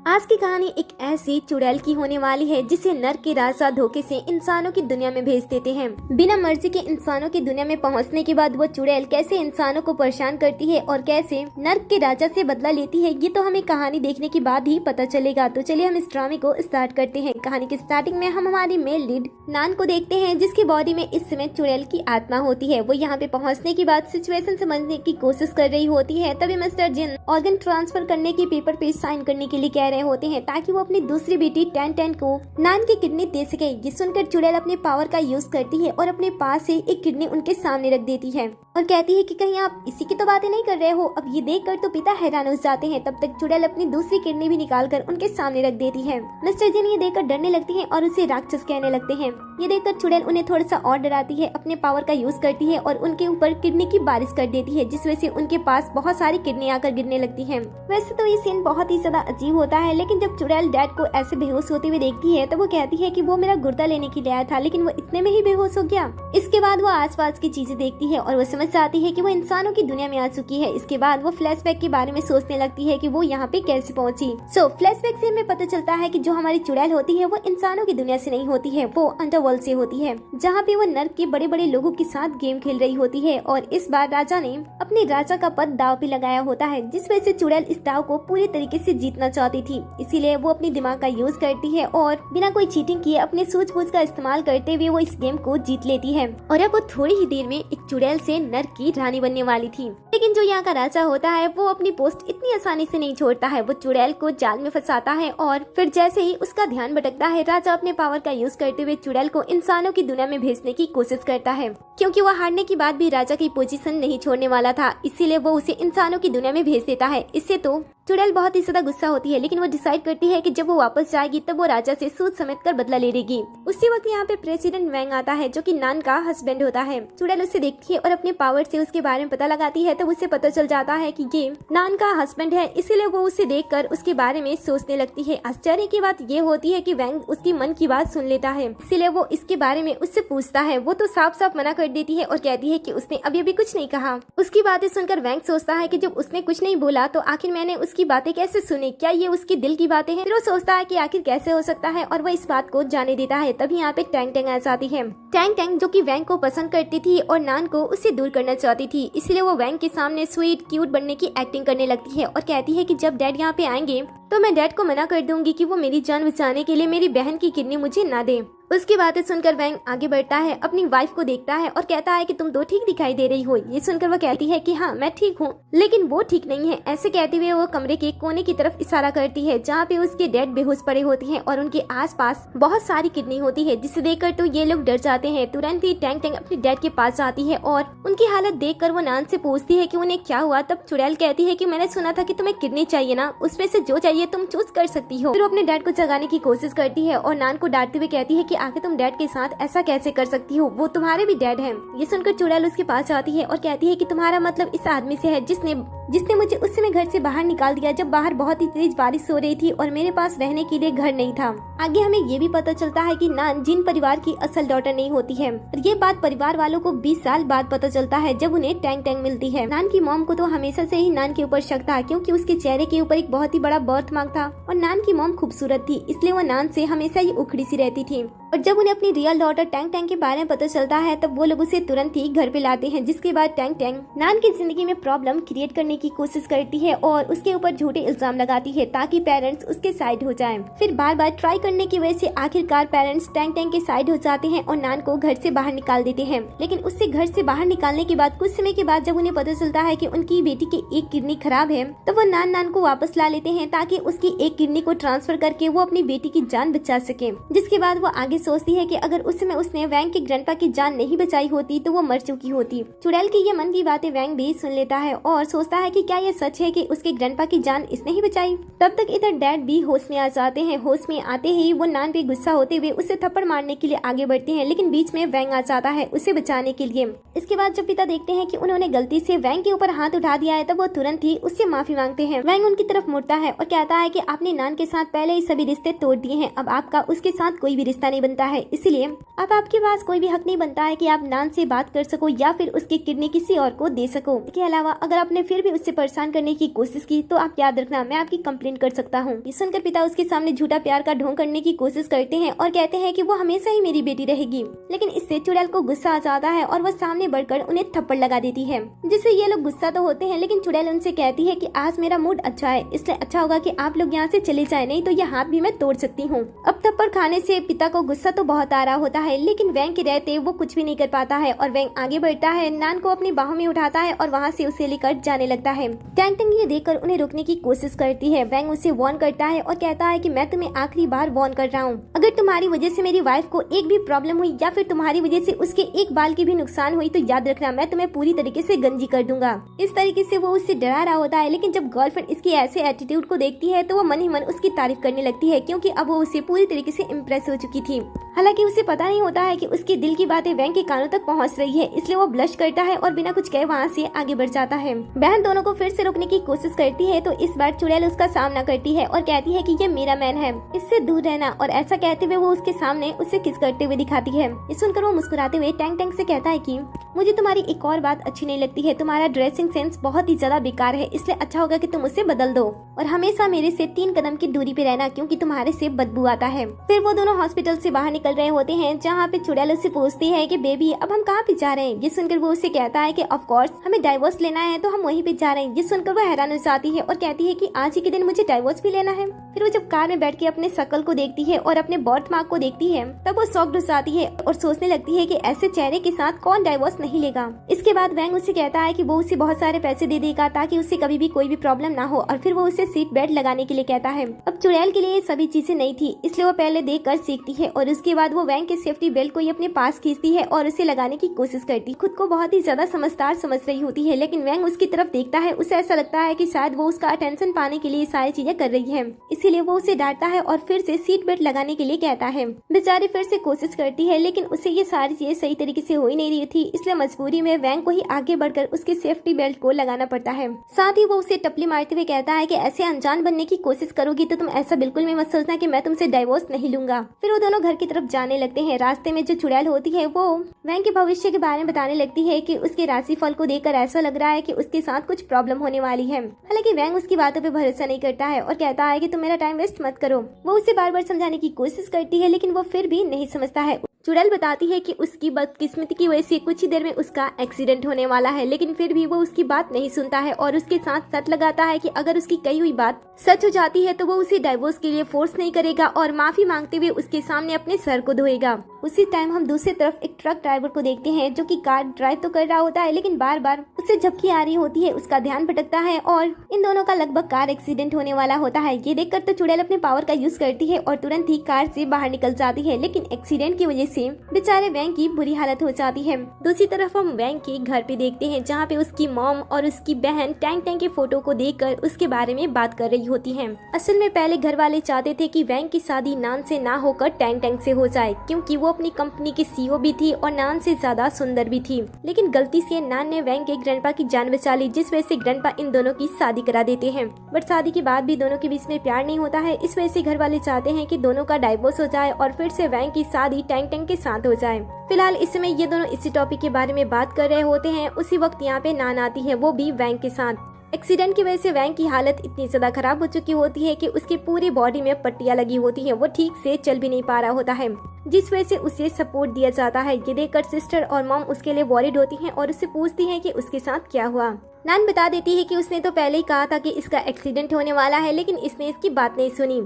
आज की कहानी एक ऐसी चुड़ैल की होने वाली है जिसे नर्क के राजा धोखे से इंसानों की दुनिया में भेज देते हैं। बिना मर्जी के इंसानों की दुनिया में पहुंचने के बाद वो चुड़ैल कैसे इंसानों को परेशान करती है और कैसे नर्क के राजा से बदला लेती है, ये तो हमें कहानी देखने के बाद ही पता चलेगा। तो चलिए हम इस ड्रामे को स्टार्ट करते हैं। कहानी के स्टार्टिंग में हम हमारी मेल लीड नान को देखते हैं, जिसकी बॉडी में इस समय चुड़ैल की आत्मा होती है। वो यहाँ पे पहुँचने के बाद सिचुएशन समझने की कोशिश कर रही होती है। तभी मिस्टर जिन ऑर्गन ट्रांसफर करने की पेपर पे साइन करने के लिए कह रहे होते हैं ताकि वो अपनी दूसरी बेटी टेन टेन को नान की किडनी दे सके। ये सुनकर चुड़ैल अपने पावर का यूज करती है और अपने पास से एक किडनी उनके सामने रख देती है और कहती है कि कहीं आप इसी की तो बातें नहीं कर रहे हो। अब ये देखकर तो पिता हैरान हो जाते हैं। तब तक चुड़ैल अपनी दूसरी किडनी भी निकालकर उनके सामने रख देती है। मिस्टर जिन ये देखकर डरने लगती हैं और उसे राक्षस कहने लगते हैं। ये देखकर चुड़ैल उन्हें थोड़ा सा और डराती है, अपने पावर का यूज करती है और उनके ऊपर किडनी की बारिश कर देती है, जिस वजह से उनके पास बहुत सारी किडनी आकर गिरने लगती है। वैसे तो ये सीन बहुत ही ज्यादा अजीब होता है, लेकिन जब चुड़ैल डैड को ऐसे बेहोश होते हुए देखती है तो वो कहती है कि वो मेरा गुर्दा लेने के लिए आया था, लेकिन वो इतने में ही बेहोश हो गया। इसके बाद वो आसपास की चीजें देखती है और वो समझ जाती है कि वो इंसानों की दुनिया में आ चुकी है। इसके बाद वो फ्लैशबैक के बारे में सोचने लगती है कि वो यहाँ पे कैसे पहुंची। फ्लैशबैक से हमें पता चलता है कि जो हमारी चुड़ैल होती है वो इंसानों की दुनिया से नहीं होती है, वो अंडरवर्ल्ड से होती है, जहाँ पे वो नर्क के बड़े बड़े लोगों के साथ गेम खेल रही होती है। और इस बार राजा ने अपने राजा का पद दाव पे लगाया होता है, जिस वजह से चुड़ैल इस दाव को पूरी तरीके से जीतना चाहती थी। इसीलिए वो अपनी दिमाग का यूज करती है और बिना कोई चीटिंग किए अपने सूझबूझ का इस्तेमाल करते हुए वो इस गेम को जीत लेती है। और अब वो थोड़ी ही देर में एक चुड़ैल से नर्क की रानी बनने वाली थी। लेकिन जो यहाँ का राजा होता है वो अपनी पोस्ट इतनी आसानी से नहीं छोड़ता है। वो चुड़ैल को जाल में फंसाता है और फिर जैसे ही उसका ध्यान भटकता है, राजा अपने पावर का यूज करते हुए चुड़ैल को इंसानों की दुनिया में भेजने की कोशिश करता है। क्योंकि वो हारने के बाद भी राजा की पोजीशन नहीं छोड़ने वाला था, इसीलिए वो उसे इंसानों की दुनिया में भेज देता है। इससे तो चुड़ैल बहुत ही ज्यादा गुस्सा होती है, लेकिन वो डिसाइड करती है कि जब वो वापस जाएगी तब वो राजा से सूद समेत कर बदला ले लेगी। उसी वक्त यहाँ पे प्रेसिडेंट वैंग आता है, जो कि नान का हस्बैंड होता है। चुड़ैल उसे देखती है और अपने पावर से उसके बारे में पता लगाती है, तब उसे पता चल जाता है कि ये नान का हस्बैंड है। इसीलिए वो उसे देखकर उसके बारे में सोचने लगती है। आश्चर्य की बात ये होती है कि वैंग उसकी मन की बात सुन लेता है, इसीलिए वो इसके बारे में उससे पूछता है। वो तो साफ साफ मना कर देती है और कहती है कि उसने अभी अभी कुछ नहीं कहा। उसकी बातें सुनकर वैंग सोचता है कि जब उसने कुछ नहीं बोला तो आखिर मैंने उसकी बातें कैसे सुनी, क्या ये उसके दिल की बातें हैं? फिर वो सोचता है कि आखिर कैसे हो सकता है और वो इस बात को जाने देता है। तभी यहाँ पे टैंग टैंग आ जाती है। टैंग टैंग जो कि वैंग को पसंद करती थी और नान को उससे दूर करना चाहती थी, इसलिए वो वैंग के सामने स्वीट क्यूट बनने की एक्टिंग करने लगती है और कहती है कि जब डैड यहाँ पे आएंगे तो मैं डैड को मना कर दूंगी कि वो मेरी जान बचाने के लिए मेरी बहन की किडनी मुझे ना दे। उसकी बातें सुनकर वैंग आगे बढ़ता है, अपनी वाइफ को देखता है और कहता है कि तुम तो ठीक दिखाई दे रही हो। ये सुनकर वो कहती है कि हाँ मैं ठीक हूँ, लेकिन वो ठीक नहीं है। ऐसे कहते हुए वो कमरे के कोने की तरफ इशारा करती है, जहाँ पे उसके डैड बेहोश पड़े होते हैं और उनके आसपास बहुत सारी किडनी होती है, जिसे देखकर तो ये लोग डर जाते हैं। तुरंत ही टैंग टैंग अपने डैड के पास जाती है और उनकी हालत देखकर वो नान से पूछती है कि उन्हें क्या हुआ। तब चुड़ैल कहती है कि मैंने सुना था कि तुम्हें किडनी चाहिए ना, उसमें से जो चाहिए तुम चूज कर सकती हो। फिर वो अपने डैड को जगाने की कोशिश करती है और नान को डांटते हुए कहती है कि आखिर तुम डैड के साथ ऐसा कैसे कर सकती हो, वो तुम्हारे भी डैड हैं। ये सुनकर चुड़ैल उसके पास आती है और कहती है कि तुम्हारा मतलब इस आदमी से है जिसने मुझे उस समय घर से बाहर निकाल दिया, जब बाहर बहुत ही तेज बारिश हो रही थी और मेरे पास रहने के लिए घर नहीं था। आगे हमें ये भी पता चलता है कि नान जिन परिवार की असल डॉटर नहीं होती है। ये बात परिवार वालों को 20 साल बाद पता चलता है, जब उन्हें टैंग टैंग मिलती है। नान की मॉम को तो हमेशा से ही नान के ऊपर शक था, क्योंकि उसके चेहरे के ऊपर एक बहुत ही बड़ा बर्थ मार्क था और नान की मॉम खूबसूरत थी, इसलिए वो नान से हमेशा ही उखड़ी सी रहती थी। और जब उन्हें अपनी रियल डॉटर टैंग टैंग के बारे में पता चलता है, तब वो लोग उसे तुरंत ही घर पे लाते हैं। जिसके बाद टैंग टैंग नान की जिंदगी में प्रॉब्लम क्रिएट करने की कोशिश करती है और उसके ऊपर झूठे इल्जाम लगाती है ताकि पेरेंट्स उसके साइड हो जाएं। फिर बार बार ट्राई करने की वजह से आखिरकार पेरेंट्स टैंग टैंग के साइड हो जाते हैं और नान को घर से बाहर निकाल देते हैं। लेकिन उससे घर से बाहर निकालने के बाद कुछ समय के बाद जब उन्हें पता चलता है कि उनकी बेटी की एक किडनी खराब है, तो वो नान को वापस ला लेते हैं ताकि उसकी एक किडनी को ट्रांसफर करके वो अपनी बेटी की जान बचा सके। जिसके बाद वो आगे सोचती है कि अगर उस समय उसने वैंग के ग्रैंडपा की जान नहीं बचाई होती तो वो मर चुकी होती। चुड़ैल की ये मन की बातें वैंग भी सुन लेता है और सोचता है कि क्या ये सच है कि उसके ग्रैंडपा की जान इसने ही बचाई। तब तक इधर डैड भी होश में आ जाते हैं। होश में आते ही वो नान पे गुस्सा होते हुए उसे थप्पड़ मारने के लिए आगे बढ़ते हैं, लेकिन बीच में वैंग आ जाता है उसे बचाने के लिए। इसके बाद जब पिता देखते हैं कि उन्होंने गलती से वैंग के ऊपर हाथ उठा दिया है, तब वो तुरंत ही उससे माफी मांगते हैं। वैंग उनकी तरफ मुड़ता है और कहता है कि आपने नान के साथ पहले ही सभी रिश्ते तोड़ दिए हैं, अब आपका उसके साथ कोई भी रिश्ता नहीं बनता है, इसलिए अब आपके पास कोई भी हक नहीं बनता है कि आप नान से बात कर सको या फिर उसकी किडनी किसी और को दे सको। इसके अलावा अगर आपने फिर भी उससे परेशान करने की कोशिश की तो आप याद रखना मैं आपकी कंप्लेंट कर सकता हूँ। ये सुनकर पिता उसके सामने झूठा प्यार का ढोंग करने की कोशिश करते हैं और कहते हैं कि वो हमेशा ही मेरी बेटी रहेगी। लेकिन इससे चुड़ैल को गुस्सा आ जाता है और वह सामने बढ़कर उन्हें थप्पड़ लगा देती है, जिससे ये लोग गुस्सा तो होते हैं। लेकिन चुड़ैल उनसे कहती है कि आज मेरा मूड अच्छा है, इसलिए अच्छा होगा कि आप लोग यहाँ से चले जाए, नहीं तो यह हाथ भी मैं तोड़ सकती हूँ। अब थप्पड़ खाने से पिता को गुस्सा तो बहुत आ रहा होता है, लेकिन वैंग के रहते वो कुछ भी नहीं कर पाता है और वैंग आगे बढ़ता है, नान को अपनी बाहों में उठाता है और वहाँ से उसे लेकर जाने लगता है। टैंग टैंग ये देखकर उन्हें रोकने की कोशिश करती है। वैंग उसे वार्न करता है और कहता है कि मैं तुम्हें आखिरी बार वार्न कर रहा हूँ, अगर तुम्हारी वजह से मेरी वाइफ को एक भी प्रॉब्लम हुई या फिर तुम्हारी वजह से उसके एक बाल की भी नुकसान हुई तो याद रखना मैं तुम्हें पूरी तरीके से गंजी कर दूंगा। इस तरीके से वो उससे डरा रहा होता है, लेकिन जब गर्लफ्रेंड इसकी ऐसे एटीट्यूड को देखती है तो वो मन ही मन उसकी तारीफ करने लगती है, क्योंकि अब वो उससे पूरी तरीके से इम्प्रेस हो चुकी थी। हालांकि उसे पता नहीं होता है कि उसके दिल की बातें वैंग के कानों तक पहुंच रही है, इसलिए वो ब्लश करता है और बिना कुछ कहे वहाँ से आगे बढ़ जाता है। बहन दोनों को फिर से रोकने की कोशिश करती है तो इस बार चुड़ैल उसका सामना करती है और कहती है कि ये मेरा मैन है, इससे दूर रहना, और ऐसा कहते हुए वो उसके सामने उसे किस करते हुए दिखाती है। ये सुनकर वो मुस्कुराते हुए टैंग टैंग से कहता है कि मुझे तुम्हारी एक और बात अच्छी नहीं लगती है, तुम्हारा ड्रेसिंग सेंस बहुत ही ज्यादा बेकार है, इसलिए अच्छा होगा कि तुम उसे बदल दो और हमेशा मेरे से 3 कदम की दूरी पे रहना, क्योंकि तुम्हारे से बदबू आता है। फिर वो दोनों हॉस्पिटल से बाहर निकल रहे होते हैं, जहाँ पे चुड़ैल उससे पूछती है कि बेबी अब हम कहाँ पे जा रहे हैं। ये सुनकर वो उसे कहता है कि ऑफ कोर्स हमें डाइवोर्स लेना है तो हम वहीं पे जा रहे हैं। ये सुनकर वो हैरान हो जाती है और कहती है कि आज ही के दिन मुझे डाइवोर्स भी लेना है। फिर वो जब कार में बैठ के अपने शकल को देखती है और अपने बर्थ मार्क को देखती है तब वो शॉक्ड हो जाती है और सोचने लगती है कि ऐसे चेहरे के साथ कौन डाइवोर्स नहीं लेगा। इसके बाद वैंग उसे कहता है कि वो उसे बहुत सारे पैसे दे देगा ताकि उससे कभी भी कोई भी प्रॉब्लम ना हो, और फिर वो उसे सीट बेल्ट लगाने के लिए कहता है। अब चुड़ैल के लिए ये सभी चीजें नहीं थी, इसलिए वो पहले देख कर सीखती है और उसके बाद वो वैंग के सेफ्टी बेल्ट को ही अपने पास खींचती है और उसे लगाने की कोशिश करती। खुद को बहुत ही ज्यादा समझदार समझ रही होती है, लेकिन वैंग उसकी तरफ देखता है, उसे ऐसा लगता है कि शायद वो उसका अटेंशन पाने के लिए सारी चीजें कर रही है, इसीलिए वो उसे डांटता है और फिर से सीट बेल्ट लगाने के लिए कहता है। बेचारी फिर से कोशिश करती है, लेकिन उसे ये सारी चीजें सही तरीके से हो ही नहीं रही थी, इसलिए मजबूरी में वैंग को ही आगे बढ़कर उसके सेफ्टी बेल्ट को लगाना पड़ता है। साथ ही वो उसे टपली मारते हुए कहता है कि ऐसे अनजान बनने की कोशिश करोगी तो तुम ऐसा बिल्कुल भी मत सोचना कि मैं तुमसे डाइवोर्स नहीं लूंगा। फिर वो दोनों घर की तरफ जाने लगते हैं। रास्ते में जो चुड़ैल होती है वो वैंग के भविष्य के बारे में बताने लगती है कि उसके राशिफल को देखकर ऐसा लग रहा है कि उसके साथ कुछ प्रॉब्लम होने वाली है। हालांकि वैंग उसकी बातों पे भरोसा नहीं करता है और कहता है कि तुम मेरा टाइम वेस्ट मत करो। वो उसे बार बार समझाने की कोशिश करती है, लेकिन वो फिर भी नहीं समझता है। चुड़ैल बताती है कि उसकी बदकिस्मती की वजह से कुछ ही देर में उसका एक्सीडेंट होने वाला है, लेकिन फिर भी वो उसकी बात नहीं सुनता है और उसके साथ शर्त लगाता है कि अगर उसकी कही हुई बात सच हो जाती है तो वो उसे डाइवोर्स के लिए फोर्स नहीं करेगा और माफी मांगते हुए उसके सामने अपने सर को धोएगा। उसी टाइम हम दूसरी तरफ एक ट्रक ड्राइवर को देखते हैं जो कि कार ड्राइव तो कर रहा होता है, लेकिन बार बार उससे झपकी आ रही होती है, उसका ध्यान भटकता है और इन दोनों का लगभग कार एक्सीडेंट होने वाला होता है। ये देखकर तो चुड़ैल अपने पावर का यूज करती है और तुरंत ही कार से बाहर निकल जाती है, लेकिन एक्सीडेंट की वजह से बेचारे वैंग की बुरी हालत हो जाती है। दूसरी तरफ हम वैंग के घर पे देखते हैं, जहाँ पे उसकी मॉम और उसकी बहन टैंग टैंग के फोटो को देखकर उसके बारे में बात कर रही होती हैं। असल में पहले घर वाले चाहते थे कि वैंग की शादी नान से ना होकर टैंग टैंग से हो जाए, क्योंकि वो अपनी कंपनी की सीईओ भी थी और नान से ज्यादा सुंदर भी थी। लेकिन गलती से नान ने वैंग के ग्रैंडपा की जान बचा ली, जिस वजह से ग्रैंडपा इन दोनों की शादी करा देते हैं। बट शादी के बाद भी दोनों के बीच में प्यार नहीं होता है, इस वजह से घर वाले चाहते हैं कि दोनों का डाइवोर्स हो जाए और फिर से वैंग की शादी टैंग टैंग के साथ हो जाए। फिलहाल इस समय ये दोनों इसी टॉपिक के बारे में बात कर रहे होते हैं। उसी वक्त यहाँ पे नान आती है, वो भी वैंग के साथ। एक्सीडेंट की वजह से वैंग की हालत इतनी ज्यादा खराब हो चुकी होती है कि उसकी पूरी बॉडी में पट्टियां लगी होती हैं, वो ठीक से चल भी नहीं पा रहा होता है, जिस वजह से उसे सपोर्ट दिया जाता है। ये देखकर सिस्टर और मॉम उसके लिए वॉरिड होती हैं और उससे पूछती हैं कि उसके साथ क्या हुआ। नान बता देती है कि उसने तो पहले ही कहा था कि इसका एक्सीडेंट होने वाला है, लेकिन इसने इसकी बात नहीं सुनी।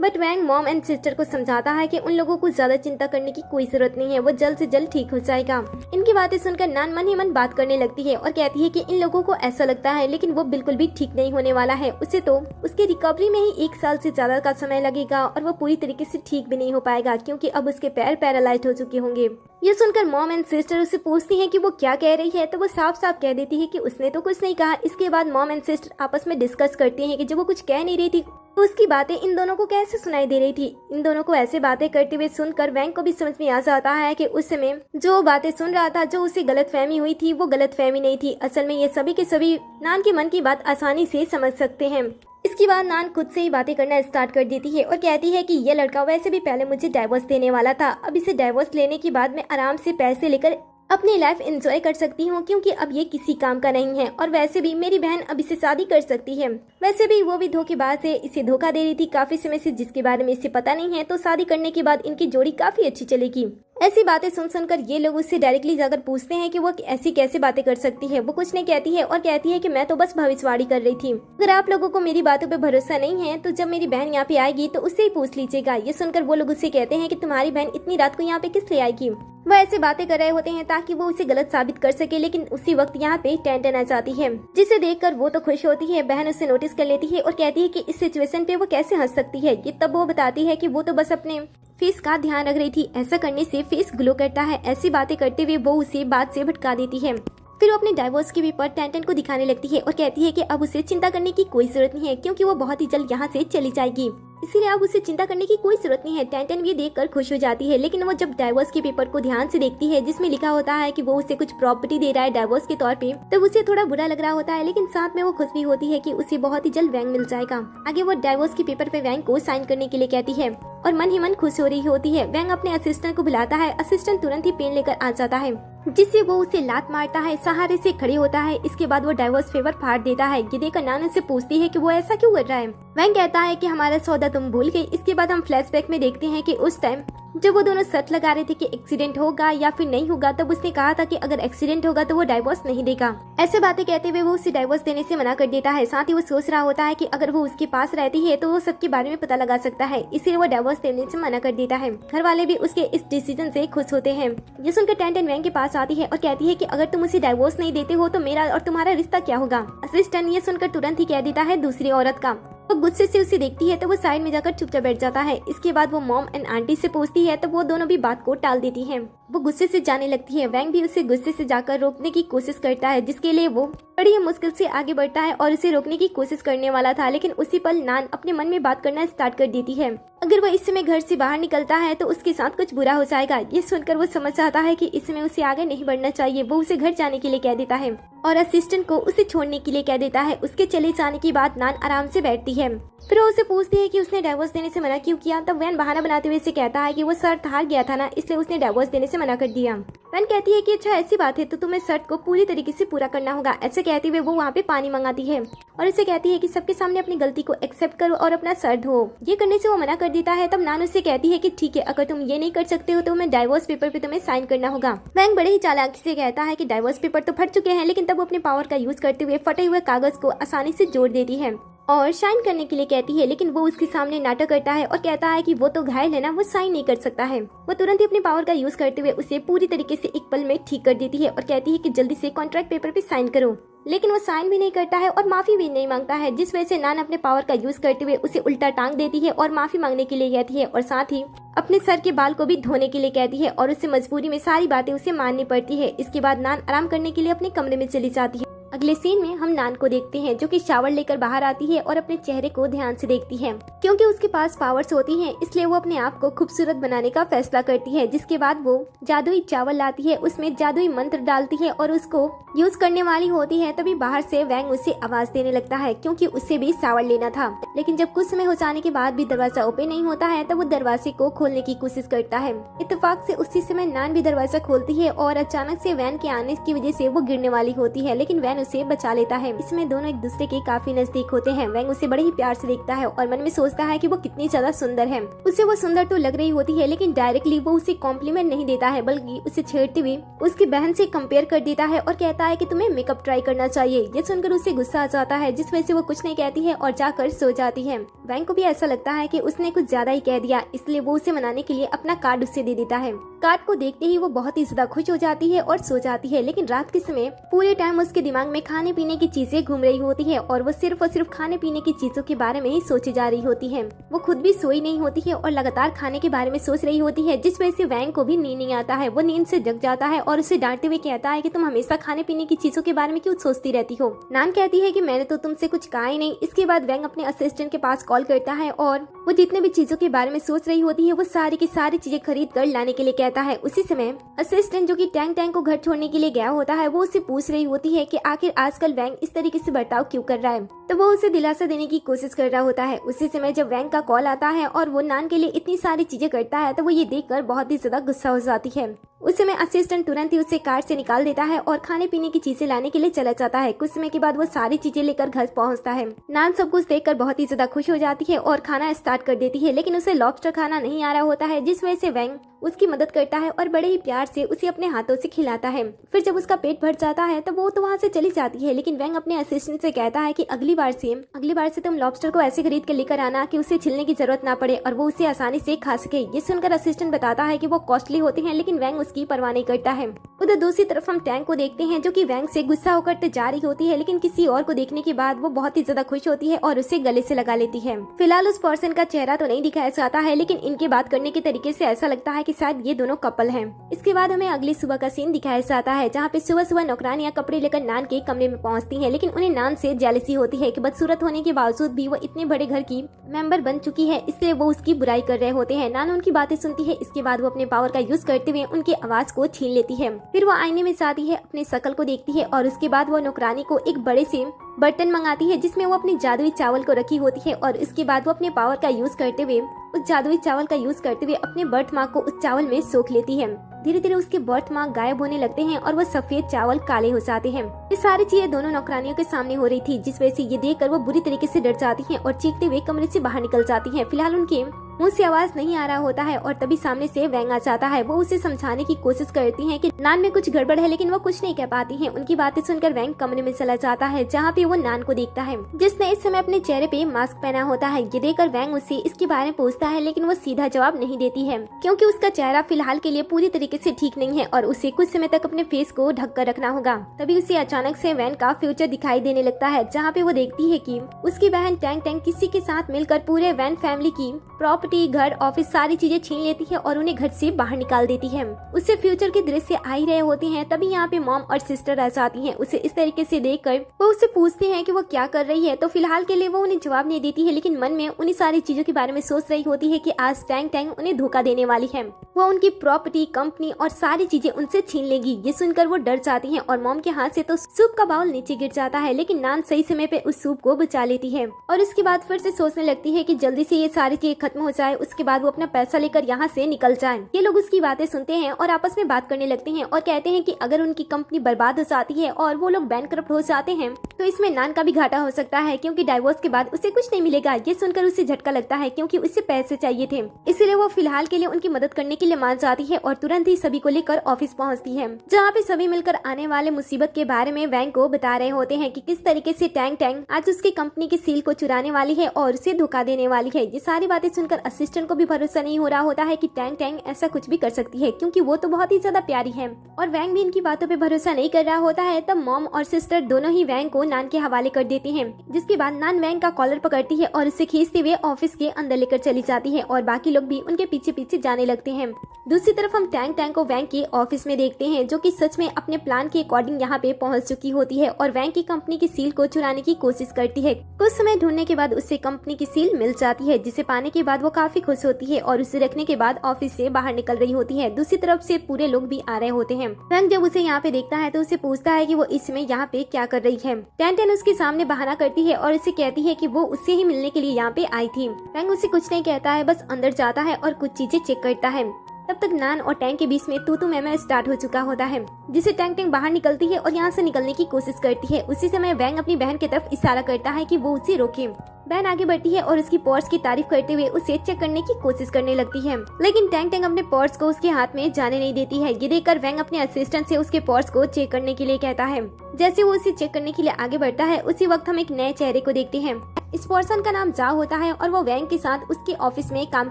But Wang mom and sister को समझाता है कि उन लोगों को ज्यादा चिंता करने की कोई जरूरत नहीं है, वो जल्द से जल्द ठीक हो जाएगा। इनकी बातें सुनकर नान मन ही मन बात करने लगती है और कहती है कि इन लोगों को ऐसा लगता है, लेकिन वो बिल्कुल भी ठीक नहीं होने वाला है। उसे तो उसकी रिकवरी में ही 1 साल से ज्यादा का समय लगेगा और वो पूरी तरीके से ठीक भी नहीं हो पाएगा, क्योंकि अब उसके पैर पैरालाइज हो चुके होंगे। ये सुनकर मॉम एंड सिस्टर उससे पूछती हैं कि वो क्या कह रही है, तो वो साफ साफ कह देती है कि उसने तो कुछ नहीं कहा। इसके बाद मॉम एंड सिस्टर आपस में डिस्कस करती हैं कि जब वो कुछ कह नहीं रही थी तो उसकी बातें इन दोनों को कैसे सुनाई दे रही थी। इन दोनों को ऐसे बातें करते हुए सुनकर वैंग को भी समझ में आ जाता है कि उस समय जो बातें सुन रहा था, जो उसे गलतफहमी हुई थी, वो गलतफहमी नहीं थी। असल में ये सभी के सभी नान के मन की बात आसानी से समझ सकते हैं। इसके बाद नान खुद से ही बातें करना स्टार्ट कर देती है और कहती है कि ये लड़का वैसे भी पहले मुझे डाइवोर्स देने वाला था, अब इसे डाइवोर्स लेने के बाद मैं आराम से पैसे लेकर अपनी लाइफ एंजॉय कर सकती हूँ, क्योंकि अब ये किसी काम का नहीं है और वैसे भी मेरी बहन अब इसे शादी कर सकती है। वैसे भी वो भी धोखेबाज है, इसे धोखा दे रही थी काफी समय से, जिसके बारे में इसे पता नहीं है, तो शादी करने के बाद इनकी जोड़ी काफी अच्छी चलेगी। ऐसी बातें सुन सुनकर ये लोग उससे डायरेक्टली जाकर पूछते हैं कि वो ऐसी कैसे बातें कर सकती है। वो कुछ नहीं कहती है और कहती है कि मैं तो बस भविष्यवाणी कर रही थी। अगर आप लोगों को मेरी बातों पे भरोसा नहीं है तो जब मेरी बहन यहाँ पे आएगी तो उससे ही पूछ लीजिएगा। ये सुनकर वो लोग उससे कहते हैं कि तुम्हारी बहन इतनी रात को यहाँ पे किस लिए आएगी। वह ऐसे बातें कर रहे होते हैं ताकि वो उसे गलत साबित कर सके, लेकिन उसी वक्त यहाँ पे टेंटन आ जाती है, जिसे देखकर वो तो खुश होती है। बहन उसे नोटिस कर लेती है और कहती है कि इस सिचुएशन पे वो कैसे हंस सकती है। ये तब वो बताती है कि वो तो बस अपने फेस का ध्यान रख रही थी, ऐसा करने से फेस ग्लो करता है। ऐसी बातें करते हुए वो उसे बात से भटका देती है। फिर वो अपने डाइवोर्स के पेपर टेंटन को दिखाने लगती है और कहती है कि अब उसे चिंता करने की कोई जरूरत नहीं है, क्योंकि वो बहुत ही जल्द यहाँ से चली जाएगी, इसीलिए अब उसे चिंता करने की कोई जरूरत नहीं है। टेंटन भी देखकर खुश हो जाती है, लेकिन वो जब डाइवोर्स के पेपर को ध्यान से देखती है जिसमें लिखा होता है कि वो उसे कुछ प्रॉपर्टी दे रहा है डाइवोर्स के तौर पे, तब उसे थोड़ा बुरा लग रहा होता है, लेकिन साथ में वो खुश भी होती है कि उसे बहुत ही जल्द वैंग मिल जाएगा। आगे वो डाइवोर्स के पेपर पे वैंग को साइन करने के लिए कहती है और मन ही मन खुश हो रही होती है। वैंग अपने असिस्टेंट को बुलाता है, असिस्टेंट तुरंत ही पेन लेकर आ जाता है, जिससे वो उसे लात मारता है, सहारे से खड़े होता है। इसके बाद वो डाइवोर्स पेपर फाड़ देता है। ये देखकर नाना से पूछती है कि वो ऐसा क्यों कर रहा है। वैंग कहता है कि हमारा सौदा तुम भूल गई। इसके बाद हम फ्लैशबैक में देखते हैं कि उस टाइम जब वो दोनों शर्त लगा रहे थे कि एक्सीडेंट होगा या फिर नहीं होगा, तब उसने कहा था कि अगर एक्सीडेंट होगा तो वो डाइवोर्स नहीं देगा। ऐसे बातें कहते हुए वो उसे डाइवोर्स देने से मना कर देता है। साथ ही वो सोच रहा होता है कि अगर वो उसके पास रहती है तो वो सबके बारे में पता लगा सकता है, इसलिए वो डाइवोर्स देने से मना कर देता है। घर वाले भी उसके इस डिसीजन से खुश होते हैं। ये सुनकर टेंटन वैंग के पास आती है और कहती है कि अगर तुम उसे डाइवोर्स नहीं देते हो तो मेरा और तुम्हारा रिश्ता क्या होगा। असिस्टेंट ये सुनकर तुरंत ही कह देता है दूसरी औरत का। वो गुस्से से उसे देखती है तो वो साइड में जाकर चुपचाप बैठ जाता है। इसके बाद वो मॉम एंड आंटी से पूछती है तो वो दोनों भी बात को टाल देती हैं। वो गुस्से से जाने लगती है। वैंग भी उसे गुस्से से जाकर रोकने की कोशिश करता है, जिसके लिए वो बड़ी मुश्किल से आगे बढ़ता है और उसे रोकने की कोशिश करने वाला था, लेकिन उसी पल नान अपने मन में बात करना स्टार्ट कर देती है। अगर वो इस समय घर से बाहर निकलता है तो उसके साथ कुछ बुरा हो जाएगा। ये सुनकर वो समझ जाता है कि इस समय उसे आगे नहीं बढ़ना चाहिए। वो उसे घर जाने के लिए कह देता है और असिस्टेंट को उसे छोड़ने के लिए कह देता है। उसके चले जाने के बाद नान आराम से बैठती है। फिर वो उसे पूछती है कि उसने डाइवोर्स देने से मना क्यों किया। तब वैन बहाना बनाते हुए उसे कहता है कि वो शर्त हार गया था ना, इसलिए उसने डाइवोर्स देने से मना कर दिया। वैन कहती है कि अच्छा ऐसी बात है तो तुम्हें शर्त को पूरी तरीके से पूरा करना होगा। ऐसे कहते हुए वो वहाँ पे पानी मंगाती है और उसे कहती है कि सबके सामने अपनी गलती को एक्सेप्ट करो और अपना सर धो। ये करने से वो मना कर देता है। तब नान उससे कहती है कि ठीक है, अगर तुम ये नहीं कर सकते हो तो मैं डाइवोर्स पेपर पे तुम्हें साइन करना होगा। वैंग बड़े ही चालाकी से कहता है कि डाइवोर्स पेपर तो फट चुके हैं, लेकिन तब वो अपने पावर का यूज करते हुए फटे हुए कागज को आसानी से जोड़ देती है और साइन करने के लिए कहती है, लेकिन वो उसके सामने नाटक करता है और कहता है कि वो तो घायल है ना, वो साइन नहीं कर सकता है। वो तुरंत ही अपने पावर का यूज करते हुए उसे पूरी तरीके से एक पल में ठीक कर देती है और कहती है कि जल्दी से कॉन्ट्रैक्ट पेपर पे साइन करो, लेकिन वो साइन भी नहीं करता है और माफी भी नहीं मांगता है, जिस वजह से नान अपने पावर का यूज करते हुए उसे उल्टा टांग देती है और माफी मांगने के लिए कहती है और साथ ही अपने सर के बाल को भी धोने के लिए कहती है और उसे मजबूरी में सारी बातें उसे माननी पड़ती है। इसके बाद नान आराम करने के लिए अपने कमरे में चली जाती है। अगले सीन में हम नान को देखते हैं जो कि शावर लेकर बाहर आती है और अपने चेहरे को ध्यान से देखती है। क्योंकि उसके पास पावर्स होती हैं, इसलिए वो अपने आप को खूबसूरत बनाने का फैसला करती है। जिसके बाद वो जादुई चावल लाती है, उसमें जादुई मंत्र डालती है और उसको यूज करने वाली होती है। तभी बाहर से वैंग उसे आवाज देने लगता है, क्योंकि उसे भी शावर लेना था। लेकिन जब कुछ समय हो जाने के बाद भी दरवाजा ओपन नहीं होता है, तब वो दरवाजे को खोलने की कोशिश करता है। इत्तेफाक से उसी समय नान भी दरवाजा खोलती है और अचानक से वैन के आने की वजह से वो गिरने वाली होती है, लेकिन वैन उसे बचा लेता है। इसमें दोनों एक दूसरे के काफी नजदीक होते हैं। वैंग उसे बड़े ही प्यार से देखता है और मन में सोचता है कि वो कितनी ज्यादा सुंदर है। उसे वो सुंदर तो लग रही होती है, लेकिन डायरेक्टली वो उसे कॉम्प्लीमेंट नहीं देता है, बल्कि उसे छेड़ते हुए उसकी बहन से कंपेयर कर देता है और कहता है कि तुम्हें मेकअप ट्राई करना चाहिए। ये सुनकर उसे गुस्सा आ जाता है, जिस वजह से वो कुछ नहीं कहती है और जाकर सो जाती है। वैंग को भी ऐसा लगता है कि उसने कुछ ज्यादा ही कह दिया, इसलिए वो उसे मनाने के लिए अपना कार्ड उसे दे देता है। कार्ड को देखते ही वो बहुत ही ज्यादा खुश हो जाती है और सो जाती है। लेकिन रात के समय पूरे टाइम उसके दिमाग में खाने पीने की चीजें घूम रही होती है और वो सिर्फ और सिर्फ खाने पीने की चीजों के बारे में ही सोची जा रही होती है। वो खुद भी सोई नहीं होती है और लगातार खाने के बारे में सोच रही होती है, जिस वजह से वैंग को भी नींद नहीं आता है। वो नींद से जग जाता है और उसे डांटते हुए कहता है कि तुम हमेशा खाने पीने की चीजों के बारे में क्यों सोचती रहती हो। नान कहती है कि मैंने तो तुमसे कुछ कहा ही नहीं। इसके बाद वैंग अपने असिस्टेंट के पास कॉल करता है और वो जितने भी चीजों के बारे में सोच रही होती है वो सारी की सारी चीजें खरीद कर लाने के लिए कहता है। उसी समय असिस्टेंट जो कि टैंक को घर छोड़ने के लिए गया होता है, वो उससे पूछ रही होती है कि आखिर आजकल वैंग इस तरीके से बर्ताव क्यों कर रहा है। तो वो उसे दिलासा देने की कोशिश कर रहा होता है। उसी समय जब वैंग का कॉल आता है और वो नान के लिए इतनी सारी चीजें करता है तो वो ये देखकर बहुत ही ज्यादा गुस्सा हो जाती है। उस समय असिस्टेंट तुरंत ही उसे कार से निकाल देता है और खाने पीने की चीजें लाने के लिए चला जाता है। कुछ समय के बाद वो सारी चीजें लेकर घर पहुंचता है। नान सब कुछ देखकर बहुत ही ज्यादा खुश हो जाती है और खाना स्टार्ट कर देती है, लेकिन उसे लॉबस्टर खाना नहीं आ रहा होता है, जिस वजह से वैंग उसकी मदद करता है और बड़े ही प्यार से उसे अपने हाथों से खिलाता है। फिर जब उसका पेट भर जाता है तो वो तो वहाँ से चली जाती है, लेकिन वैंग अपने असिस्टेंट से कहता है कि अगली बार से तुम लॉबस्टर को ऐसे खरीद के लेकर आना कि उसे छिलने की जरूरत ना पड़े और वो उसे आसानी से खा सके। ये सुनकर असिस्टेंट बताता है कि वो कॉस्टली होते हैं, लेकिन वैंग उसकी परवाह नहीं करता है। उधर दूसरी तरफ हम टैंक को देखते हैं जो कि वैंग से गुस्सा होकर तो जा रही होती है, लेकिन किसी और को देखने के बाद वो बहुत ही ज्यादा खुश होती है और उसे गले से लगा लेती है। फिलहाल उस पर्सन का चेहरा तो नहीं दिखाया जाता है, लेकिन इनके बात करने के तरीके से ऐसा लगता है कि शायद ये दोनों कपल हैं। इसके बाद हमें अगली सुबह का सीन दिखाया जाता है, जहाँ पे सुबह सुबह नौकरानियां कपड़े लेकर नान के कमरे में पहुंचती हैं, लेकिन उन्हें नान से जेलसी होती है कि बदसूरत होने के बावजूद भी वो इतने बड़े घर की मेंबर बन चुकी है, इसलिए वो उसकी बुराई कर रहे होते हैं। नान उनकी बातें सुनती है। इसके बाद वो अपने पावर का यूज करते हुए उनकी आवाज को छीन लेती है। फिर वो आईने में जाती है, अपनी शक्ल को देखती है और उसके बाद वो नौकरानी को एक बड़े से बर्तन मंगाती है जिसमें वो अपनी जादुई चावल को रखी होती है और इसके बाद वो अपने पावर का यूज करते हुए उस जादुई चावल का यूज करते हुए अपने बर्थ मार्क को उस चावल में सोख लेती है। धीरे धीरे उसके बर्थ मार्क गायब होने लगते हैं और वो सफेद चावल काले हो जाते हैं। ये सारी चीजें दोनों नौकरानियों के सामने हो रही थी, जिस वजह से ये देखकर वो बुरी तरीके से डर जाती हैं और चीखते हुए कमरे से बाहर निकल जाती हैं। फिलहाल उनके मुंह से आवाज नहीं आ रहा होता है और तभी सामने से वैंग आ जाता है। वो उसे समझाने की कोशिश करती हैं कि नान में कुछ गड़बड़ है, लेकिन वो कुछ नहीं कह पाती हैं। उनकी बातें सुनकर वैंग कमरे में चला जाता है, जहाँ पे वो नान को देखता है जिसने इस समय अपने चेहरे पे मास्क पहना होता है। ये देखकर वैंग उससे इसके बारे में पूछता है, लेकिन वो सीधा जवाब नहीं देती है क्योंकि उसका चेहरा फिलहाल के लिए पूरी तरीके से ठीक नहीं है और उसे कुछ समय तक अपने फेस को ढक कर रखना होगा। तभी उसे अचानक से वैंग का फ्यूचर दिखाई देने लगता है, जहाँ पे वो देखती है कि उसकी बहन टैंग टैंग किसी के साथ मिलकर पूरे वैन फैमिली की प्रॉपर्टी, घर, ऑफिस सारी चीजें छीन लेती है और उन्हें घर से बाहर निकाल देती है। उससे फ्यूचर के दृश्य आ ही रहे होते हैं। तभी यहाँ पे मॉम और सिस्टर आ जाती हैं। उसे इस तरीके से देखकर वो उससे पूछते हैं कि वो क्या कर रही है, तो फिलहाल के लिए वो उन्हें जवाब नहीं देती है, लेकिन मन में उन्हीं सारी चीजों के बारे में सोच रही होती है कि आज टैंग टैंग उन्हें धोखा देने वाली है। वो उनकी प्रॉपर्टी, कंपनी और सारी चीजें उनसे छीन लेगी। ये सुनकर वो डर जाती है और मॉम के हाथ से तो सूप का बाउल नीचे गिर जाता है, लेकिन नान सही समय पे उस सूप को बचा लेती है और इसके बाद फिर से सोचने लगती है कि जल्दी से ये सारी चीजें खत्म हो जाए, उसके बाद वो अपना पैसा लेकर यहाँ से निकल जाएं। ये लोग उसकी बातें सुनते हैं और आपस में बात करने लगते हैं और कहते हैं कि अगर उनकी कंपनी बर्बाद हो जाती है और वो लोग बैंकरप्ट हो जाते हैं तो इसमें नान का भी घाटा हो सकता है, क्योंकि डाइवोर्स के बाद उसे कुछ नहीं मिलेगा। ये सुनकर उसे झटका लगता है क्योंकि उसे पैसे चाहिए थे, इसलिए वो फिलहाल के लिए उनकी मदद करने के लिए मान जाती है और तुरंत ही सभी को लेकर ऑफिस पहुंचती है, जहाँ पे सभी मिलकर आने वाले मुसीबत के बारे में वैंग को बता रहे होते हैं कि किस तरीके से टैंग टैंग आज उसकी कंपनी की सील को चुराने वाली है और उसे धोखा देने वाली है। ये सारी बातें सुनकर असिस्टेंट को भी भरोसा नहीं हो रहा होता है कि टैंग टैंग ऐसा कुछ भी कर सकती है, क्योंकि वो तो बहुत ही ज्यादा प्यारी है और वैंग भी इनकी बातों पे भरोसा नहीं कर रहा होता है। तब मॉम और सिस्टर दोनों ही वैंग को नान के हवाले कर देती हैं, जिसके बाद नान वैंग का कॉलर पकड़ती है और उसे खींचते हुए ऑफिस के अंदर लेकर चली जाती है और बाकी लोग भी उनके पीछे पीछे जाने लगते हैं। दूसरी तरफ हम टैंग टैंग को वैंग के ऑफिस में देखते हैं, जो कि सच में अपने प्लान के अकॉर्डिंग यहाँ पे पहुंच चुकी होती है और वैंग की कंपनी की सील को चुराने की कोशिश करती है। कुछ समय ढूंढने के बाद उसे कंपनी की सील मिल जाती है, जिसे पाने के बाद वो काफी खुश होती है और उसे रखने के बाद ऑफिस से बाहर निकल रही होती है। दूसरी तरफ से पूरे लोग भी आ रहे होते हैं। वैंग जब उसे यहाँ पे देखता है तो उसे पूछता है कि वो इस समय यहाँ पे क्या कर रही है। टैन टैन उसके सामने बहाना करती है और उसे कहती है कि वो उससे ही मिलने के लिए यहाँ पे आई थी। वैंग उसे कुछ नहीं कहता है, बस अंदर जाता है और कुछ चीजें चेक करता है। तब तक नान और टैंग के बीच में तू मैं स्टार्ट हो चुका होता है, जिसे टैंग टैंग बाहर निकलती है और यहाँ से निकलने की कोशिश करती है। उसी समय वैंग अपनी बहन की तरफ इशारा करता है कि वो उसे रोके। बहन आगे बढ़ती है और उसकी पर्स की तारीफ करते हुए उसे चेक करने की कोशिश करने लगती है, लेकिन टैंग टैंग अपने पर्स को उसके हाथ में जाने नहीं देती है। ये देखकर वैंग अपने असिस्टेंट से उसके पर्स को चेक करने के लिए कहता है। जैसे वो उसे चेक करने के लिए आगे बढ़ता है, उसी वक्त हम एक नए चेहरे को देखते हैं। इस पर्सन का नाम जा होता है और वो वैंग के साथ उसके ऑफिस में काम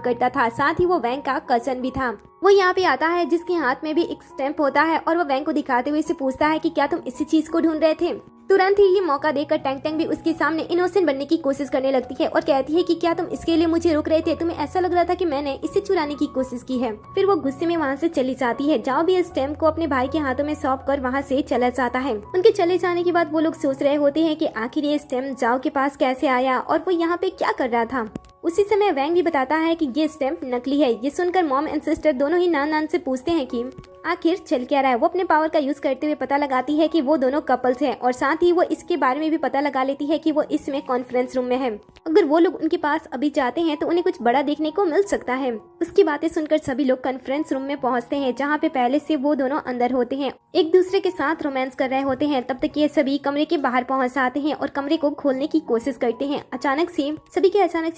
करता था, साथ ही वो वैंग का कजन भी था। वो यहाँ पे आता है जिसके हाथ में भी एक स्टैम्प होता है और वो वैंग को दिखाते हुए इसे पूछता है कि क्या तुम इसी चीज को ढूंढ रहे थे। तुरंत ही ये मौका देकर टैंग टैंग भी उसके सामने इनोसेंट बनने की कोशिश करने लगती है और कहती है कि क्या तुम इसके लिए मुझे रोक रहे थे, तुम्हें ऐसा लग रहा था कि मैंने इसे चुराने की कोशिश की है। फिर वो गुस्से में वहाँ से चली जाती है। जाओ भी इस स्टैम्प को अपने भाई के हाथों में सौंप कर वहाँ से चला जाता है। उनके चले जाने के बाद वो लोग सोच रहे होते हैं कि आखिर ये स्टैम्प जाओ के पास कैसे आया और वो यहाँ पे क्या कर रहा था। उसी समय वैंग भी बताता है कि ये स्टैम्प नकली है। ये सुनकर मॉम एंड सिस्टर दोनों ही नान से पूछते हैं कि आखिर चल क्या रहा है। वो अपने पावर का यूज करते हुए पता लगाती है कि वो दोनों कपल्स हैं और साथ ही वो इसके बारे में भी पता लगा लेती है कि वो इसमें कॉन्फ्रेंस रूम में है। अगर वो लोग उनके पास अभी जाते हैं तो उन्हें कुछ बड़ा देखने को मिल सकता है। उसकी बातें सुनकर सभी लोग कॉन्फ्रेंस रूम में पहुंचते हैं, जहाँ पे पहले से वो दोनों अंदर होते हैं, एक दूसरे के साथ रोमांस कर रहे होते हैं। तब तक ये सभी कमरे के बाहर पहुंच आते हैं और कमरे को खोलने की कोशिश करते हैं। अचानक से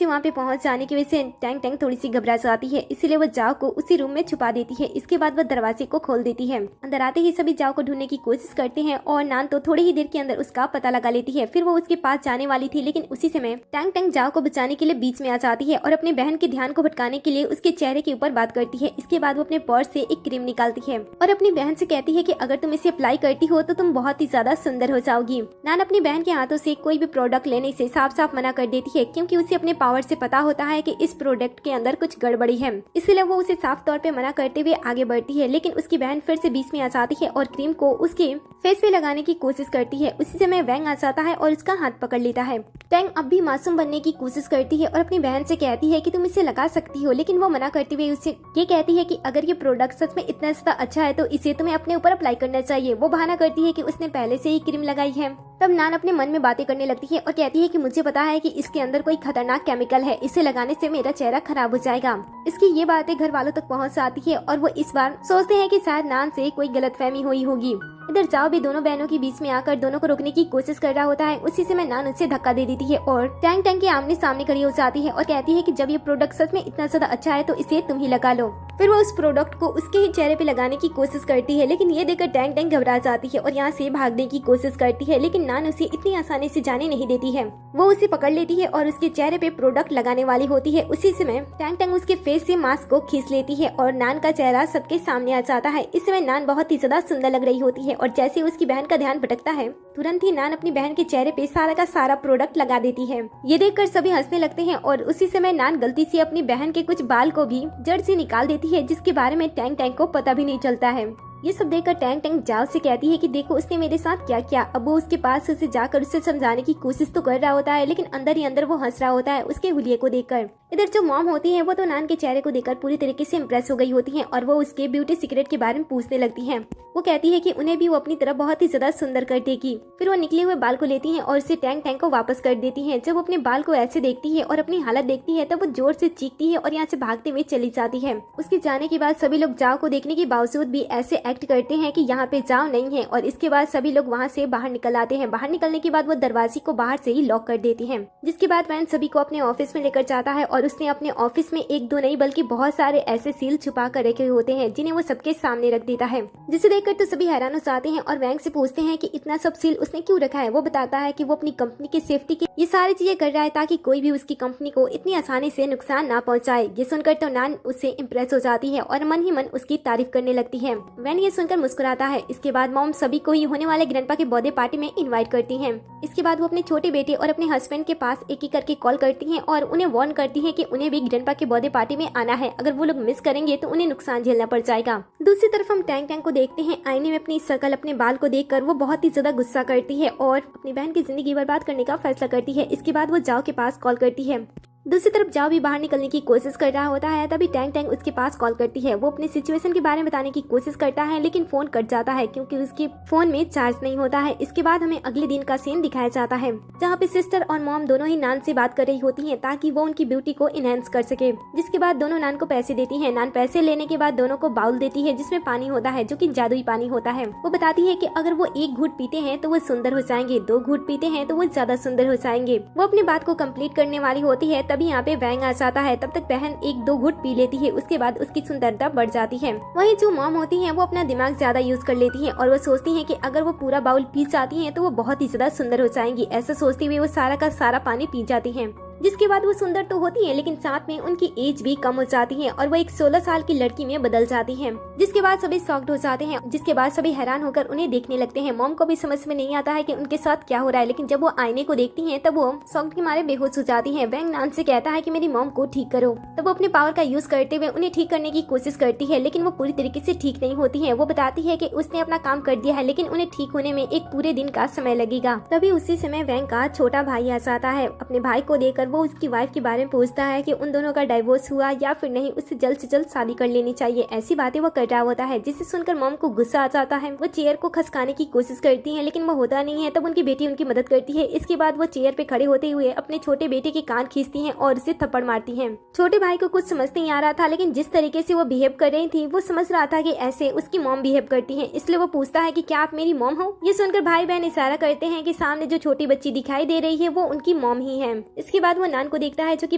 वहाँ पे पहुंच जाने की वजह से टैंग टैंग थोड़ी सी घबरा जाती है, इसीलिए वो जाओ को उसी रूम में छुपा देती है। इसके बाद वो दरवाजे को खोल देती है। अंदर आते ही सभी जाओ को ढूंढने की कोशिश करते हैं और नान तो थोड़ी ही देर के अंदर उसका पता लगा लेती है। फिर वो उसके पास जाने वाली थी, लेकिन उसी समय टैंग टैंग जाओ को बचाने के लिए बीच में आ जाती है और अपने बहन के ध्यान को भटकाने के लिए उसके चेहरे के ऊपर बात करती है। इसके बाद वो अपने पर्स से एक क्रीम निकालती है और अपनी बहन से कहती है कि अगर तुम इसे अप्लाई करती हो तो तुम बहुत ही ज्यादा सुंदर हो जाओगी। नान अपनी बहन के हाथों से कोई भी प्रोडक्ट लेने से साफ साफ मना कर देती है, क्योंकि उसे अपने पावर से पता होता है कि इस प्रोडक्ट के अंदर कुछ गड़बड़ी है। इसलिए वो उसे साफ तौर पे मना करते हुए आगे बढ़ती है, लेकिन उसकी बहन फिर से बीच में आ जाती है और क्रीम को उसके फेस पे लगाने की कोशिश करती है। उसी समय वैंग आ जाता है और उसका हाथ पकड़ लेता है। टैंग अब भी मासूम बनने की कोशिश करती है और अपनी बहन से कहती है कि तुम इसे लगा सकती हो, लेकिन वो मना करते हुए उसे ये कहती है कि अगर ये प्रोडक्ट सच में इतना ज्यादा अच्छा है तो इसे तुम्हें अपने ऊपर अप्लाई करना चाहिए। वो बहाना करती है कि उसने पहले से ही क्रीम लगाई है। तब नान अपने मन में बातें करने लगती है और कहती है कि मुझे पता है कि इसके अंदर कोई खतरनाक केमिकल है, इसे लगाने से मेरा चेहरा खराब हो जाएगा। इसकी ये बातें घर वालों तक पहुंच जाती है और वो इस बार सोचते हैं कि शायद नान से कोई गलतफहमी हुई होगी। इधर जाओ भी दोनों बहनों के बीच में आकर दोनों को रोकने की कोशिश कर रहा होता है। उसी समय नान उससे धक्का दे देती है और टैंग टैंग के आमने सामने खड़ी हो जाती है और कहती है कि जब ये प्रोडक्ट सच में इतना ज्यादा अच्छा है तो इसे तुम ही लगा लो। फिर वो उस प्रोडक्ट को उसके ही चेहरे पे लगाने की कोशिश करती है, लेकिन ये देखकर टैंग टैंग घबरा जाती है और यहाँ से भागने की कोशिश करती है, लेकिन नान उसे इतनी आसानी से जाने नहीं देती है। वो उसे पकड़ लेती है और उसके चेहरे पे प्रोडक्ट लगाने वाली होती है। उसी समय टैंग टैंग उसके फेस से मास्क को खींच लेती है और नान का चेहरा सबके सामने आ जाता है। इस समय नान बहुत ही ज्यादा सुंदर लग रही होती है और जैसे उसकी बहन का ध्यान भटकता है, तुरंत ही नान अपनी बहन के चेहरे पे सारा का सारा प्रोडक्ट लगा देती है। ये देखकर सभी हंसने लगते हैं और उसी समय नान गलती से अपनी बहन के कुछ बाल को भी जड़ से निकाल देती है, जिसके बारे में टैंग टैंग को पता भी नहीं चलता है। ये सब देखकर टैंग टैंग जाओ से कहती है कि देखो उसने मेरे साथ क्या किया। अब वो उसके पास उसे जाकर उसे समझाने की कोशिश तो कर रहा होता है, लेकिन अंदर ही अंदर वो हंस रहा होता है उसके हुलिये को देखकर। इधर जो मॉम होती है वो तो नान के चेहरे को देखकर पूरी तरीके से इम्प्रेस हो गई होती है और वो उसके ब्यूटी सीक्रेट के बारे में पूछने लगती है। वो कहती है कि उन्हें भी वो अपनी तरफ बहुत ही ज्यादा सुंदर कर देगी। फिर वो निकले हुए बाल को लेती है और उसे टैंग टैंग को वापस कर देती है। जब वो अपने बाल को ऐसे देखती है और अपनी हालत देखती है तब वो जोर से चीखती है और यहाँ से भागते हुए चली जाती है। उसके जाने के बाद सभी लोग जाओ को देखने के बावजूद भी ऐसे एक्ट करते हैं कि यहाँ पे जाओ नहीं है और इसके बाद सभी लोग वहाँ से बाहर निकल आते हैं। बाहर निकलने के बाद वो दरवाजे को बाहर से ही लॉक कर देती है, जिसके बाद वैन सभी को अपने ऑफिस में लेकर जाता है और उसने अपने ऑफिस में एक दो नहीं बल्कि बहुत सारे ऐसे सील छुपा कर रखे होते हैं जिन्हें वो सबके सामने रख देता है, जिसे देखकर तो सभी हैरान हो जाते हैं और वैंग से पूछते हैं कि इतना सब सील उसने क्यों रखा है। वो बताता है कि वो अपनी कंपनी की सेफ्टी के ये सारी चीजें कर रहा है ताकि कोई भी उसकी कंपनी को इतनी आसानी से नुकसान ना पहुंचाए। ये सुनकर तो नान उससे इम्प्रेस हो जाती है और मन ही मन उसकी तारीफ करने लगती है। वैन ये सुनकर मुस्कुराता है। इसके बाद मॉम सभी को ही होने वाले ग्रैंडपा के बर्थडे पार्टी में इनवाइट करती हैं। इसके बाद वो अपने छोटे बेटे और अपने हस्बैंड के पास एक एक करके कॉल करती हैं और उन्हें वार्न करती हैं कि उन्हें भी ग्रैंडपा के बर्थडे पार्टी में आना है। अगर वो लोग मिस करेंगे तो उन्हें नुकसान झेलना पड़ जाएगा। दूसरी तरफ हम टैंग टैंग को देखते हैं। आईने में अपनी शकल अपने बाल को देखकर वो बहुत ही ज्यादा गुस्सा करती है और अपनी बहन की जिंदगी बर्बाद करने का फैसला करती है। इसके बाद वो जाओ के पास कॉल करती है। दूसरी तरफ जाओ भी बाहर निकलने की कोशिश कर रहा होता है, तभी टैंग टैंग उसके पास कॉल करती है। वो अपनी सिचुएशन के बारे में बताने की कोशिश करता है, लेकिन फोन कट जाता है क्योंकि उसके फोन में चार्ज नहीं होता है। इसके बाद हमें अगले दिन का सीन दिखाया जाता है, जहाँ पे सिस्टर और मॉम दोनों ही नान से बात कर रही होती हैं ताकि वो उनकी ब्यूटी को इनहेंस कर सके। जिसके बाद दोनों नान को पैसे देती है। नान पैसे लेने के बाद दोनों को बाउल देती है जिसमें पानी होता है, जो कि जादुई पानी होता है। वो बताती है कि अगर वो एक घूंट पीते हैं तो वो सुंदर हो जाएंगे, 2 घूंट पीते हैं तो वो ज्यादा सुंदर हो जाएंगे। वो अपनी बात को कम्प्लीट करने वाली होती है, तभी यहाँ पे वैंग जाता है। तब तक बहन 1-2 घूंट पी लेती है। उसके बाद उसकी सुंदरता बढ़ जाती है। वहीं जो मॉम होती है वो अपना दिमाग ज्यादा यूज कर लेती है और वो सोचती है कि अगर वो पूरा बाउल पी जाती है तो वो बहुत ही ज्यादा सुंदर हो जाएंगी। ऐसा सोचते हुए वो सारा का सारा पानी पी जाती है। जिसके बाद वो सुंदर तो होती है, लेकिन साथ में उनकी एज भी कम हो जाती है और वो एक 16 साल की लड़की में बदल जाती है। जिसके बाद सभी शॉक्ड हो जाते हैं। जिसके बाद सभी हैरान होकर उन्हें देखने लगते हैं। मॉम को भी समझ में नहीं आता है कि उनके साथ क्या हो रहा है, लेकिन जब वो आईने को देखती हैं तब वो शॉक के मारे बेहोश हो जाती हैं। वैंग नान से कहता है कि मेरी मॉम को ठीक करो। तब वो अपने पावर का यूज करते हुए उन्हें ठीक करने की कोशिश करती है, लेकिन वो पूरी तरीके से ठीक नहीं होती है। वो बताती है कि उसने अपना काम कर दिया है, लेकिन उन्हें ठीक होने में एक पूरे दिन का समय लगेगा। तभी उसी समय वैंग का छोटा भाई आ जाता है। अपने भाई को देखकर वो उसकी वाइफ के बारे में पूछता है कि उन दोनों का डाइवोर्स हुआ या फिर नहीं, उससे जल्द से जल्द शादी कर लेनी चाहिए। ऐसी बातें वो कर रहा होता है जिसे सुनकर मॉम को गुस्सा आ जाता है। वो चेयर को खसकाने की कोशिश करती है लेकिन वो होता नहीं है। तब उनकी बेटी उनकी मदद करती है। इसके बाद वो चेयर पे खड़े होते हुए अपने छोटे बेटे के कान खींचती है और उसे थप्पड़ मारती है। छोटे भाई को कुछ समझ नहीं आ रहा था, लेकिन जिस तरीके से वो बिहेव कर रही थी वो समझ रहा था कि ऐसे उसकी मॉम बिहेव करती है, इसलिए वो पूछता है कि क्या आप मेरी मॉम हो। ये सुनकर भाई बहन इशारा करते हैं कि सामने जो छोटी बच्ची दिखाई दे रही है वो उनकी मॉम ही है। इसके बाद वो नान को देखता है जो कि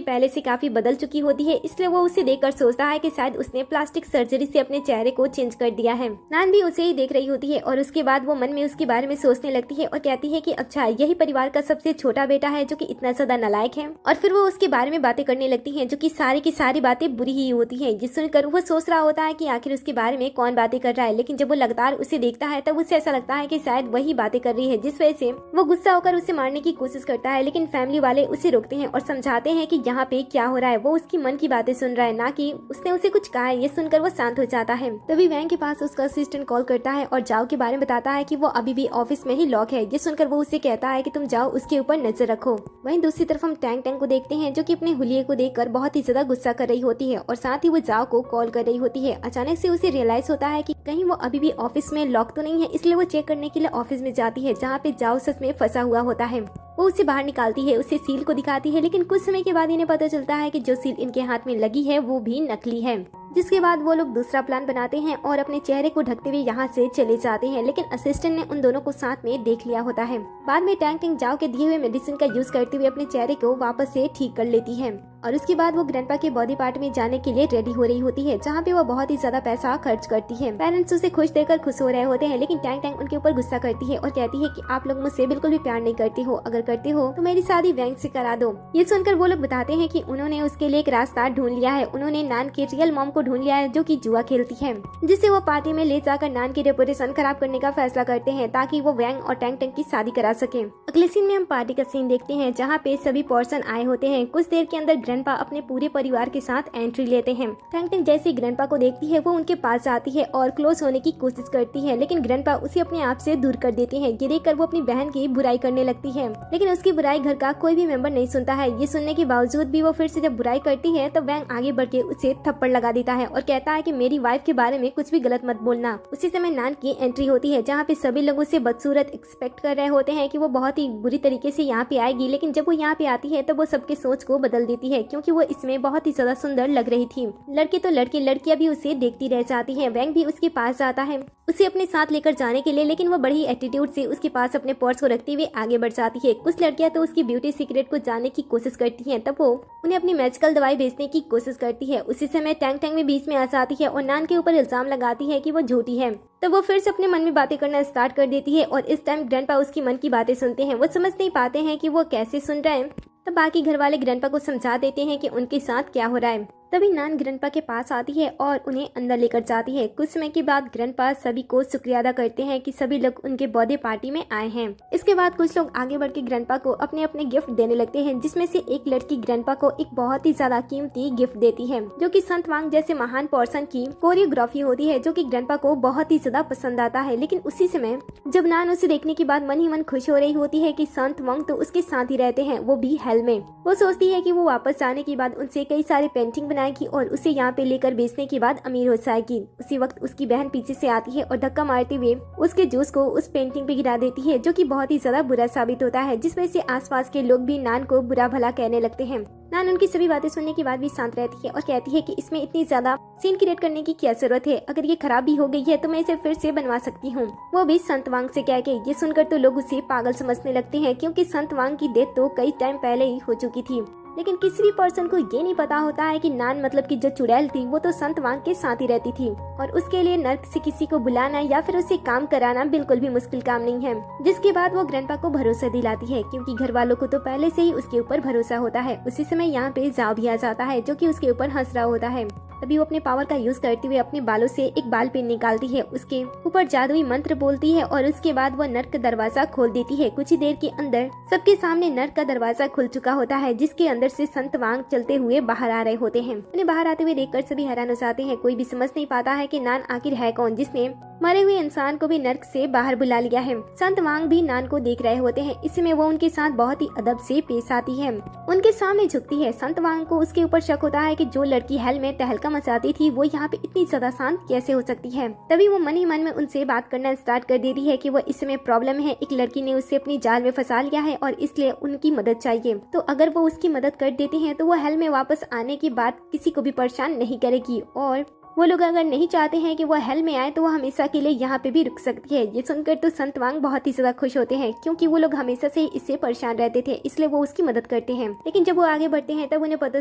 पहले से काफी बदल चुकी होती है, इसलिए वो उसे देखकर सोचता है कि शायद उसने प्लास्टिक सर्जरी से अपने चेहरे को चेंज कर दिया है। नान भी उसे ही देख रही होती है और उसके बाद वो मन में उसके बारे में सोचने लगती है और कहती है कि अच्छा, यही परिवार का सबसे छोटा बेटा है जो कि इतना ज्यादा नालायक है। और फिर वो उसके बारे में बातें करने लगती है जो कि सारी की सारी बातें बुरी ही होती है। ये सुनकर वो सोच रहा होता है कि आखिर उसके बारे में कौन बातें कर रहा है, लेकिन जब वो लगातार उसे देखता है तब उसे ऐसा लगता है कि शायद वही बातें कर रही है, जिस वजह से वो गुस्सा होकर उसे मारने की कोशिश करता है। लेकिन फैमिली वाले उसे रोकते हैं और समझाते हैं कि यहाँ पे क्या हो रहा है। वो उसकी मन की बातें सुन रहा है, ना कि उसने उसे कुछ कहा है। ये सुनकर वो शांत हो जाता है। तभी वैंग के पास उसका असिस्टेंट कॉल करता है और जाओ के बारे में बताता है कि वो अभी भी ऑफिस में ही लॉक है। ये सुनकर वो उसे कहता है कि तुम जाओ उसके ऊपर नजर रखो। वहीं दूसरी तरफ हम टैंग टैंग को देखते हैं जो कि अपने हुलिये को देखकर बहुत ही ज्यादा गुस्सा कर रही होती है और साथ ही वो जाओ को कॉल कर रही होती है। अचानक से उसे रियलाइज होता है कि कहीं वो अभी भी ऑफिस में लॉक तो नहीं है, इसलिए वो चेक करने के लिए ऑफिस में जाती है जहाँ पे जाओ सच में फंसा हुआ होता है। वो उसे बाहर निकालती है, उसे सील को दिखाती है, लेकिन कुछ समय के बाद इन्हें पता चलता है कि जो सील इनके हाथ में लगी है वो भी नकली है। जिसके बाद वो लोग दूसरा प्लान बनाते हैं और अपने चेहरे को ढकते हुए यहाँ से चले जाते हैं, लेकिन असिस्टेंट ने उन दोनों को साथ में देख लिया होता है। बाद में टैंग टैंग जाओ के दिए हुए मेडिसिन का यूज करते हुए अपने चेहरे को वापस से ठीक कर लेती है और उसके बाद वो ग्रैंडपा के बॉडी पार्ट में जाने के लिए रेडी हो रही होती है, जहाँ पे वो बहुत ही ज्यादा पैसा खर्च करती है। पेरेंट्स उसे खुश देखकर खुश हो रहे होते हैं, लेकिन टैंग टैंग उनके ऊपर गुस्सा करती है और कहती है कि आप लोग मुझसे बिल्कुल भी प्यार नहीं करते हो, अगर करते हो तो मेरी शादी वैंग से करा दो। ये सुनकर वो लोग बताते हैं कि उन्होंने उसके लिए एक रास्ता ढूंढ लिया है। उन्होंने नान के रियल मॉम को ढूंढ लिया है जो कि जुआ खेलती है, जिससे वो पार्टी में ले जाकर नान की रेपुटेशन खराब करने का फैसला करते हैं ताकि वो वैंग और टैंग टैंग की शादी करा सके। अगले सीन में हम पार्टी का सीन देखते हैं जहाँ पे सभी पर्सन आए होते हैं। कुछ देर के अंदर ग्रैंडपा अपने पूरे परिवार के साथ एंट्री लेते हैं। टैंग टैंग जैसे ग्रैंडपा को देखती है वो उनके पास आती है और क्लोज होने की कोशिश करती है, लेकिन ग्रैंडपा उसे अपने आप से दूर कर देते हैं। ये देखकर वो अपनी बहन की बुराई करने लगती है, लेकिन उसकी बुराई घर का कोई भी मेंबर नहीं सुनता है। ये सुनने के बावजूद भी वो फिर से जब बुराई करती है तब वैंग आगे बढ़ के उसे थप्पड़ लगा देता है और कहता है कि मेरी वाइफ के बारे में कुछ भी गलत मत बोलना। उसी समय नान की एंट्री होती है जहाँ पे सभी लोग उसे बदसूरत एक्सपेक्ट कर रहे होते हैं कि वो बहुत ही बुरी तरीके से यहाँ पे आएगी, लेकिन जब वो यहाँ पे आती है तब वो सबके सोच को बदल देती है, क्योंकि वो इसमें बहुत ही ज्यादा सुंदर लग रही थी। लड़के तो लड़के, लड़कियां भी उसे देखती रह जाती हैं। वैंग भी उसके पास आता है उसे अपने साथ लेकर जाने के लिए, लेकिन वो बड़ी एटीट्यूड से उसके पास अपने पर्स को रखते हुए आगे बढ़ जाती है। कुछ लड़कियां तो उसकी ब्यूटी सीक्रेट को जानने की कोशिश करती हैं, तब वो उन्हें अपनी मैजिकल दवाई बेचने की कोशिश करती है। उसी समय टैंग टैंग भी बीच में आ जाती है और नान के ऊपर इल्जाम लगाती है कि वो झूठी है। तब वो फिर से अपने मन में बातें करना स्टार्ट कर देती है और इस टाइम ग्रैंडपा उसकी मन की बातें सुनते हैं। वो समझ नहीं पाते हैं कि वो कैसे सुन रहे हैं। तब बाकी घर वाले ग्रैंडपा को समझा देते हैं कि उनके साथ क्या हो रहा है। तभी नान ग्रैंडपा के पास आती है और उन्हें अंदर लेकर जाती है। कुछ समय के बाद ग्रैंडपा सभी को शुक्रिया अदा करते हैं कि सभी लोग उनके बर्थडे पार्टी में आए हैं। इसके बाद कुछ लोग आगे बढ़ के ग्रैंडपा को अपने अपने गिफ्ट देने लगते हैं, जिसमें से एक लड़की ग्रैंडपा को एक बहुत ही ज्यादा कीमती गिफ्ट देती है, जो कि संत वांग जैसे महान पर्सन की कोरियोग्राफी होती है, जो कि ग्रैंडपा को बहुत ही ज्यादा पसंद आता है। लेकिन उसी समय जब नान उसे देखने के बाद मन ही मन खुश हो रही होती है कि संत वांग तो उसके साथ ही रहते हैं, वो भी हेल में। वो सोचती है कि वो वापस आने के बाद उनसे कई सारी पेंटिंग बनाएगी और उसे यहाँ पे लेकर बेचने के बाद अमीर हो जाएगी। उसी वक्त उसकी बहन पीछे से आती है और धक्का मारते हुए उसके जूस को उस पेंटिंग पे गिरा देती है, जो कि बहुत ही ज्यादा बुरा साबित होता है, जिस वजह से आसपास के लोग भी नान को बुरा भला कहने लगते हैं। नान उनकी सभी बातें सुनने के बाद भी शांत रहती है और कहती है कि इसमें इतनी ज्यादा सीन क्रिएट करने की क्या जरूरत है, अगर ये खराब भी हो गई है तो मैं इसे फिर से बनवा सकती हूँ, वो भी संत वांग से कह के। ये सुनकर तो लोग उसे पागल समझने लगते हैं, क्योंकि संत वांग की डेथ तो कई टाइम पहले ही हो चुकी थी। लेकिन किसी भी पर्सन को ये नहीं पता होता है कि नान मतलब कि जो चुड़ैल थी वो तो संत वांग के साथ ही रहती थी, और उसके लिए नर्क से किसी को बुलाना या फिर उसे काम कराना बिल्कुल भी मुश्किल काम नहीं है। जिसके बाद वो ग्रैंडपा को भरोसा दिलाती है, क्योंकि घर वालों को तो पहले से ही उसके ऊपर भरोसा होता है। उसी समय यहाँ पे जाओ भी आ जाता है, जो कि उसके ऊपर हंस रहा होता है। तभी वो अपने पावर का यूज करते हुए अपने बालों से एक बाल पेन निकालती है, उसके ऊपर जादुई मंत्र बोलती है और उसके बाद वो नर्क का दरवाजा खोल देती है। कुछ ही देर के अंदर सबके सामने नर्क का दरवाजा खुल चुका होता है, जिसके अंदर से संत वांग चलते हुए बाहर आ रहे होते हैं। उन्हें बाहर आते हुए देखकर सभी हैरान हो जाते हैं। कोई भी समझ नहीं पाता है कि नान आखिर है कौन जिसने मरे हुए इंसान को भी नर्क से बाहर बुला लिया है। संत वांग भी नान को देख रहे होते हैं। इसमें वो उनके साथ बहुत ही अदब से पेश आती है, उनके सामने झुकती है। संत वांग को उसके ऊपर शक होता है कि जो लड़की हेल में तहलका मचाती थी वो यहाँ पे इतनी ज्यादा शांत कैसे हो सकती है। तभी वो मन ही मन में उनसे बात करना स्टार्ट कर देती है कि वो इसमें प्रॉब्लम है, एक लड़की ने उसे अपनी जाल में फंसा लिया है और इसलिए उनकी मदद चाहिए। तो अगर वो उसकी मदद कर देती हैं तो वो हेल में वापस आने के बाद किसी को भी परेशान नहीं करेगी, और वो लोग अगर नहीं चाहते हैं कि वो हेल में आए तो वो हमेशा के लिए यहाँ पे भी रुक सकती है। ये सुनकर तो संत वांग बहुत ही ज्यादा खुश होते हैं, क्योंकि वो लोग हमेशा से इससे परेशान रहते थे, इसलिए वो उसकी मदद करते हैं। लेकिन जब वो आगे बढ़ते हैं तब उन्हें पता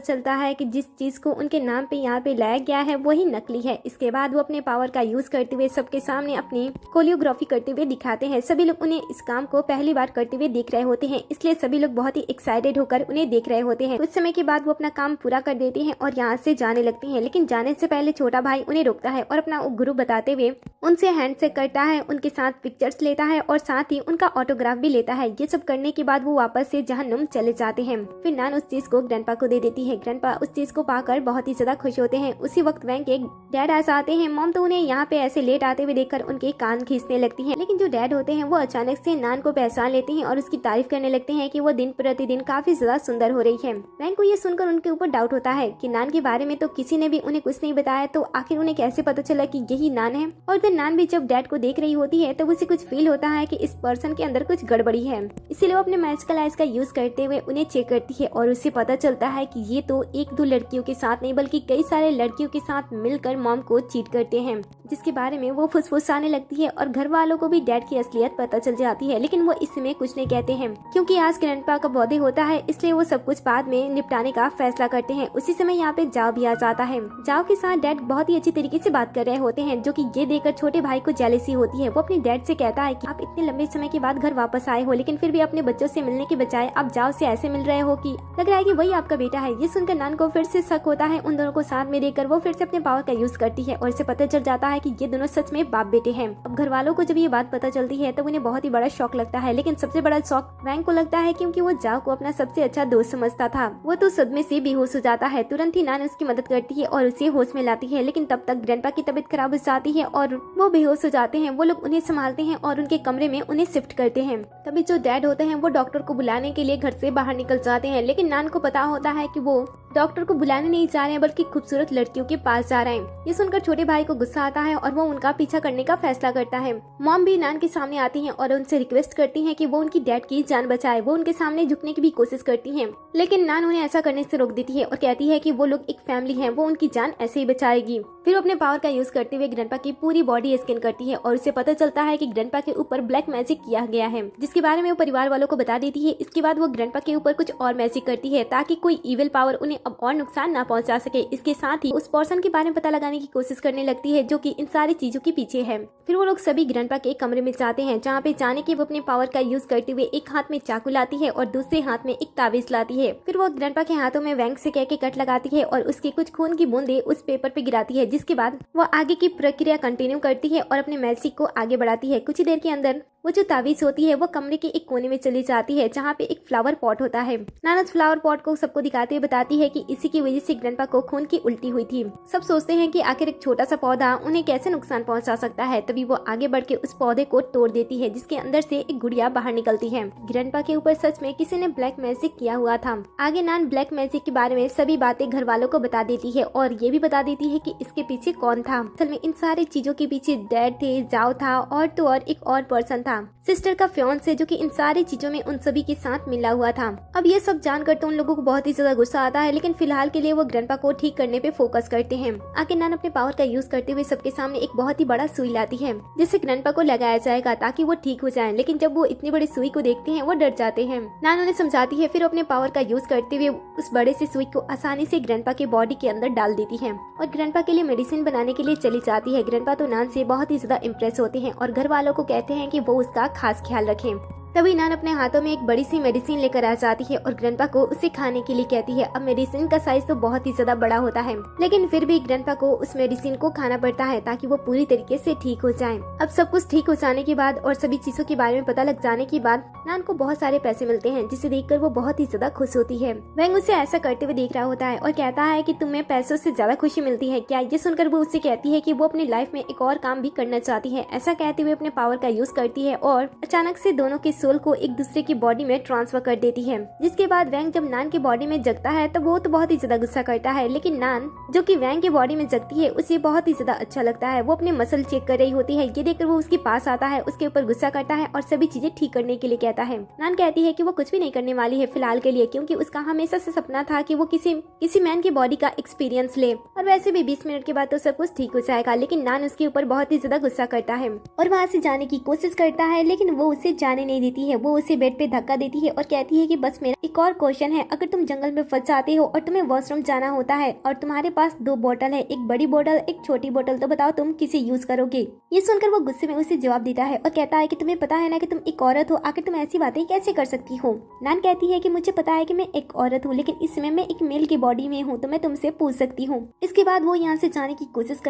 चलता है कि जिस चीज को उनके नाम पे यहाँ पे लाया गया है वही नकली है। इसके बाद वो अपने पावर का यूज करते हुए सबके सामने अपनी कोरियोग्राफी करते हुए दिखाते हैं। सभी लोग उन्हें इस काम को पहली बार करते हुए देख रहे होते हैं, इसलिए सभी लोग बहुत ही एक्साइटेड होकर उन्हें देख रहे होते हैं। कुछ समय के बाद वो अपना काम पूरा कर देते हैं और यहाँ से जाने लगते हैं। लेकिन जाने से पहले छोटा भाई उन्हें रोकता है और अपना गुरु बताते हुए उनसे हैंडशेक करता है, उनके साथ पिक्चर्स लेता है और साथ ही उनका ऑटोग्राफ भी लेता है। ये सब करने के बाद वो वापस से जहन्नुम चले जाते हैं। फिर नान उस चीज को ग्रैंडपा को दे देती है। ग्रैंडपा उस चीज को पाकर बहुत ही ज्यादा खुश होते हैं। उसी वक्त वैंग के डैड आ जाते हैं। मॉम तो उन्हें यहाँ पे ऐसे लेट आते हुए देखकर उनके कान खींचने लगती है, लेकिन जो डैड होते हैं वो अचानक से नान को पहचान लेते हैं और उसकी तारीफ करने लगते हैं कि वो दिन प्रतिदिन काफी ज्यादा सुंदर हो रही है। वैंग को ये सुनकर उनके ऊपर डाउट होता है कि नान के बारे में तो किसी ने भी उन्हें कुछ नहीं बताया, तो आखिर उन्हें कैसे पता चला कि यही नान है। और फिर नान भी जब डैड को देख रही होती है तब उसे कुछ फील होता है कि इस पर्सन के अंदर कुछ गड़बड़ी है, इसीलिए वो अपने मैजिकल आइज का यूज करते हुए उन्हें चेक करती है और उसे पता चलता है कि ये तो एक दो लड़कियों के साथ नहीं बल्कि कई सारे लड़कियों के साथ मिलकर मॉम को चीट करते हैं, जिसके बारे में वो फुसफुसाने लगती है और घर वालों को भी डैड की असलियत पता चल जाती है। लेकिन वो इसमें कुछ नहीं कहते हैं, क्योंकि आज ग्रैंडपा का बर्थडे होता है, इसलिए वो सब कुछ बाद में निपटाने का फैसला करते हैं। उसी समय यहाँ पे जाओ भी आ जाता है। जाओ के साथ डैड बहुत ही अच्छी तरीके से बात कर रहे होते हैं, जो कि ये देखकर छोटे भाई को जेलसी होती है। वो अपने डैड से कहता है कि आप इतने लंबे समय के बाद घर वापस आए हो, लेकिन फिर भी अपने बच्चों से मिलने के बजाय आप जाओ से ऐसे मिल रहे हो कि लग रहा है कि वही आपका बेटा है। ये सुनकर नान को फिर से शक होता है। उन दोनों को साथ में देखकर वो फिर से अपने पावर का यूज करती है और इसे पता चल जाता है कि ये दोनों सच में बाप बेटे हैं। अब घर वालों को जब ये बात पता चलती है तब उन्हें बहुत ही बड़ा शौक लगता है, लेकिन सबसे बड़ा शौक वैंग को लगता है, क्योंकि वो जाओ को अपना सबसे अच्छा दोस्त समझता था। वो तो सदमे से बेहोश हो जाता है। तुरंत ही नान उसकी मदद करती है और उसे होश में लाती है, लेकिन तब तक ग्रैंडपा की तबीयत खराब हो जाती है और वो बेहोश हो जाते हैं। वो लोग उन्हें संभालते हैं और उनके कमरे में उन्हें शिफ्ट करते हैं। तभी जो डैड होते हैं वो डॉक्टर को बुलाने के लिए घर से बाहर निकल जाते हैं, लेकिन नान को पता होता है कि वो डॉक्टर को बुलाने नहीं जा रहे हैं बल्कि खूबसूरत लड़कियों के पास जा रहे हैं। ये सुनकर छोटे भाई को गुस्सा आता है और वो उनका पीछा करने का फैसला करता है। मॉम भी नान के सामने आती हैं और उनसे रिक्वेस्ट करती हैं कि वो उनकी डैड की जान बचाए। वो उनके सामने झुकने की भी कोशिश करती हैं, लेकिन नान उन्हें ऐसा करने से रोक देती है और कहती है कि वो लोग एक फैमिली है, वो उनकी जान ऐसे ही बचाएगी। फिर वो अपने पावर का यूज करते हुए ग्रैंडपा की पूरी बॉडी स्कैन करती है और उसे पता चलता है कि ग्रैंडपा के ऊपर ब्लैक मैजिक किया गया है, जिसके बारे में वो परिवार वालों को बता देती है। इसके बाद वो ग्रैंडपा के ऊपर कुछ और मैजिक करती है ताकि कोई इविल पावर उन्हें अब और नुकसान ना पहुंचा सके। इसके साथ ही उस पर्सन के बारे में पता लगाने की कोशिश करने लगती है जो कि इन सारी चीजों के पीछे है। फिर वो लोग सभी ग्रैंडपा के एक कमरे में जाते हैं, जहाँ पे जाने के वो अपने पावर का यूज करते हुए एक हाथ में चाकू लाती है और दूसरे हाथ में एक ताबीज लाती है। फिर वो ग्रैंडपा के हाथों में वैंग से कह के कट लगाती है और उसके कुछ खून की बूंदें उस पेपर पे गिराती है, जिसके बाद वो आगे की प्रक्रिया कंटिन्यू करती है और अपने मैजिक को आगे बढ़ाती है। कुछ ही देर के अंदर वो जो ताबीज होती है वो कमरे के एक कोने में चली जाती है, जहाँ पे एक फ्लावर पॉट होता है। नाना उस फ्लावर पॉट को सबको दिखाते हुए बताती है कि इसी की वजह से ग्रैंडपा को खून की उल्टी हुई थी। सब सोचते हैं कि आखिर एक छोटा सा पौधा उन्हें कैसे नुकसान पहुंचा सकता है। तभी वो आगे बढ़ के उस पौधे को तोड़ देती है, जिसके अंदर से एक गुड़िया बाहर निकलती है। ग्रैंडपा के ऊपर सच में किसी ने ब्लैक मैजिक किया हुआ था। आगे नान ब्लैक मैजिक के बारे में सभी बातें घर वालों को बता देती है और ये भी बता देती है कि इसके पीछे कौन था। असल में इन सारी चीजों के पीछे डैड थे, जाओ था और तो और एक और पर्सन था, सिस्टर का फियांसे, जो कि इन सारी चीजों में उन सभी के साथ मिला हुआ था। अब ये सब जानकर तो उन लोगों को बहुत ही ज्यादा गुस्सा आता है, लेकिन फिलहाल के लिए वो ग्रैंडपा को ठीक करने पे फोकस करते हैं। आगे नान अपने पावर का यूज करते हुए सबके सामने एक बहुत ही बड़ा सुई लाती है, जिससे ग्रैंडपा को लगाया जाएगा ताकि वो ठीक हो जाए। लेकिन जब वो इतनी बड़ी सुई को देखते हैं वो डर जाते हैं। नान उन्हें समझाती है, फिर अपने पावर का यूज करते हुए उस बड़े से सुई को आसानी से ग्रैंडपा के बॉडी के अंदर डाल देती है और ग्रैंडपा के लिए मेडिसिन बनाने के लिए चली जाती है। ग्रैंडपा तो नान से बहुत ही ज्यादा इम्प्रेस होते हैं और घर वालों को कहते हैं कि वो उसका खास ख्याल रखें। तभी नान अपने हाथों में एक बड़ी सी मेडिसिन लेकर आ जाती है और ग्रैंडपा को उसे खाने के लिए कहती है। अब मेडिसिन का साइज तो बहुत ही ज्यादा बड़ा होता है, लेकिन फिर भी ग्रैंडपा को उस मेडिसिन को खाना पड़ता है ताकि वो पूरी तरीके से ठीक हो जाए। अब सब कुछ ठीक हो जाने के बाद और सभी चीजों के बारे में पता लग जाने के बाद नान को बहुत सारे पैसे मिलते हैं, जिसे देखकर वो बहुत ही ज्यादा खुश होती है। वैंग उसे ऐसा करते हुए देख रहा होता है और कहता है कि तुम्हें पैसों से ज्यादा खुशी मिलती है क्या? ये सुनकर वो उससे कहती है कि वो अपनी लाइफ में एक और काम भी करना चाहती है। ऐसा कहते हुए अपने पावर का यूज करती है और अचानक से दोनों के सोल को एक दूसरे की बॉडी में ट्रांसफर कर देती है। जिसके बाद वैंग जब नान की बॉडी में जगता है तब वो तो बहुत ही ज्यादा गुस्सा करता है, लेकिन नान जो कि वैंग की बॉडी में जगती है उसे बहुत ही ज्यादा अच्छा लगता है। वो अपने मसल चेक कर रही होती है। ये देखकर वो उसके पास आता है, उसके ऊपर गुस्सा करता है और सभी चीजें ठीक करने के लिए कहता है। नान कहती है कि वो कुछ भी नहीं करने वाली है फिलहाल के लिए, क्योंकि उसका हमेशा से सपना था कि वो किसी मैन की बॉडी का एक्सपीरियंस ले, और वैसे भी 20 मिनट के बाद तो सब कुछ ठीक हो जाएगा। लेकिन नान उसके ऊपर बहुत ही ज्यादा गुस्सा करता है और वहाँ से जाने की कोशिश करता है, लेकिन वो उसे जाने नहीं देती है। वो उसे बेड पे धक्का देती है और कहती है कि बस मेरा एक और क्वेश्चन है, अगर तुम जंगल में फंस जाते हो और तुम्हें वॉशरूम जाना होता है और तुम्हारे पास 2 बोतल है, एक बड़ी बोतल एक छोटी बोतल, तो बताओ तुम किसे यूज करोगे? ये सुनकर वो गुस्से में उसे जवाब देता है और कहता है कि तुम्हें पता है ना कि तुम एक औरत हो, आखिर तुम ऐसी बातें कैसे कर सकती हो? नान कहती है कि मुझे पता है कि मैं एक औरत हूँ, लेकिन इस समय मैं एक मेल की बॉडी में हूँ, तो मैं तुमसे पूछ सकती हूँ। इसके बाद वो यहाँ से जाने की कोशिश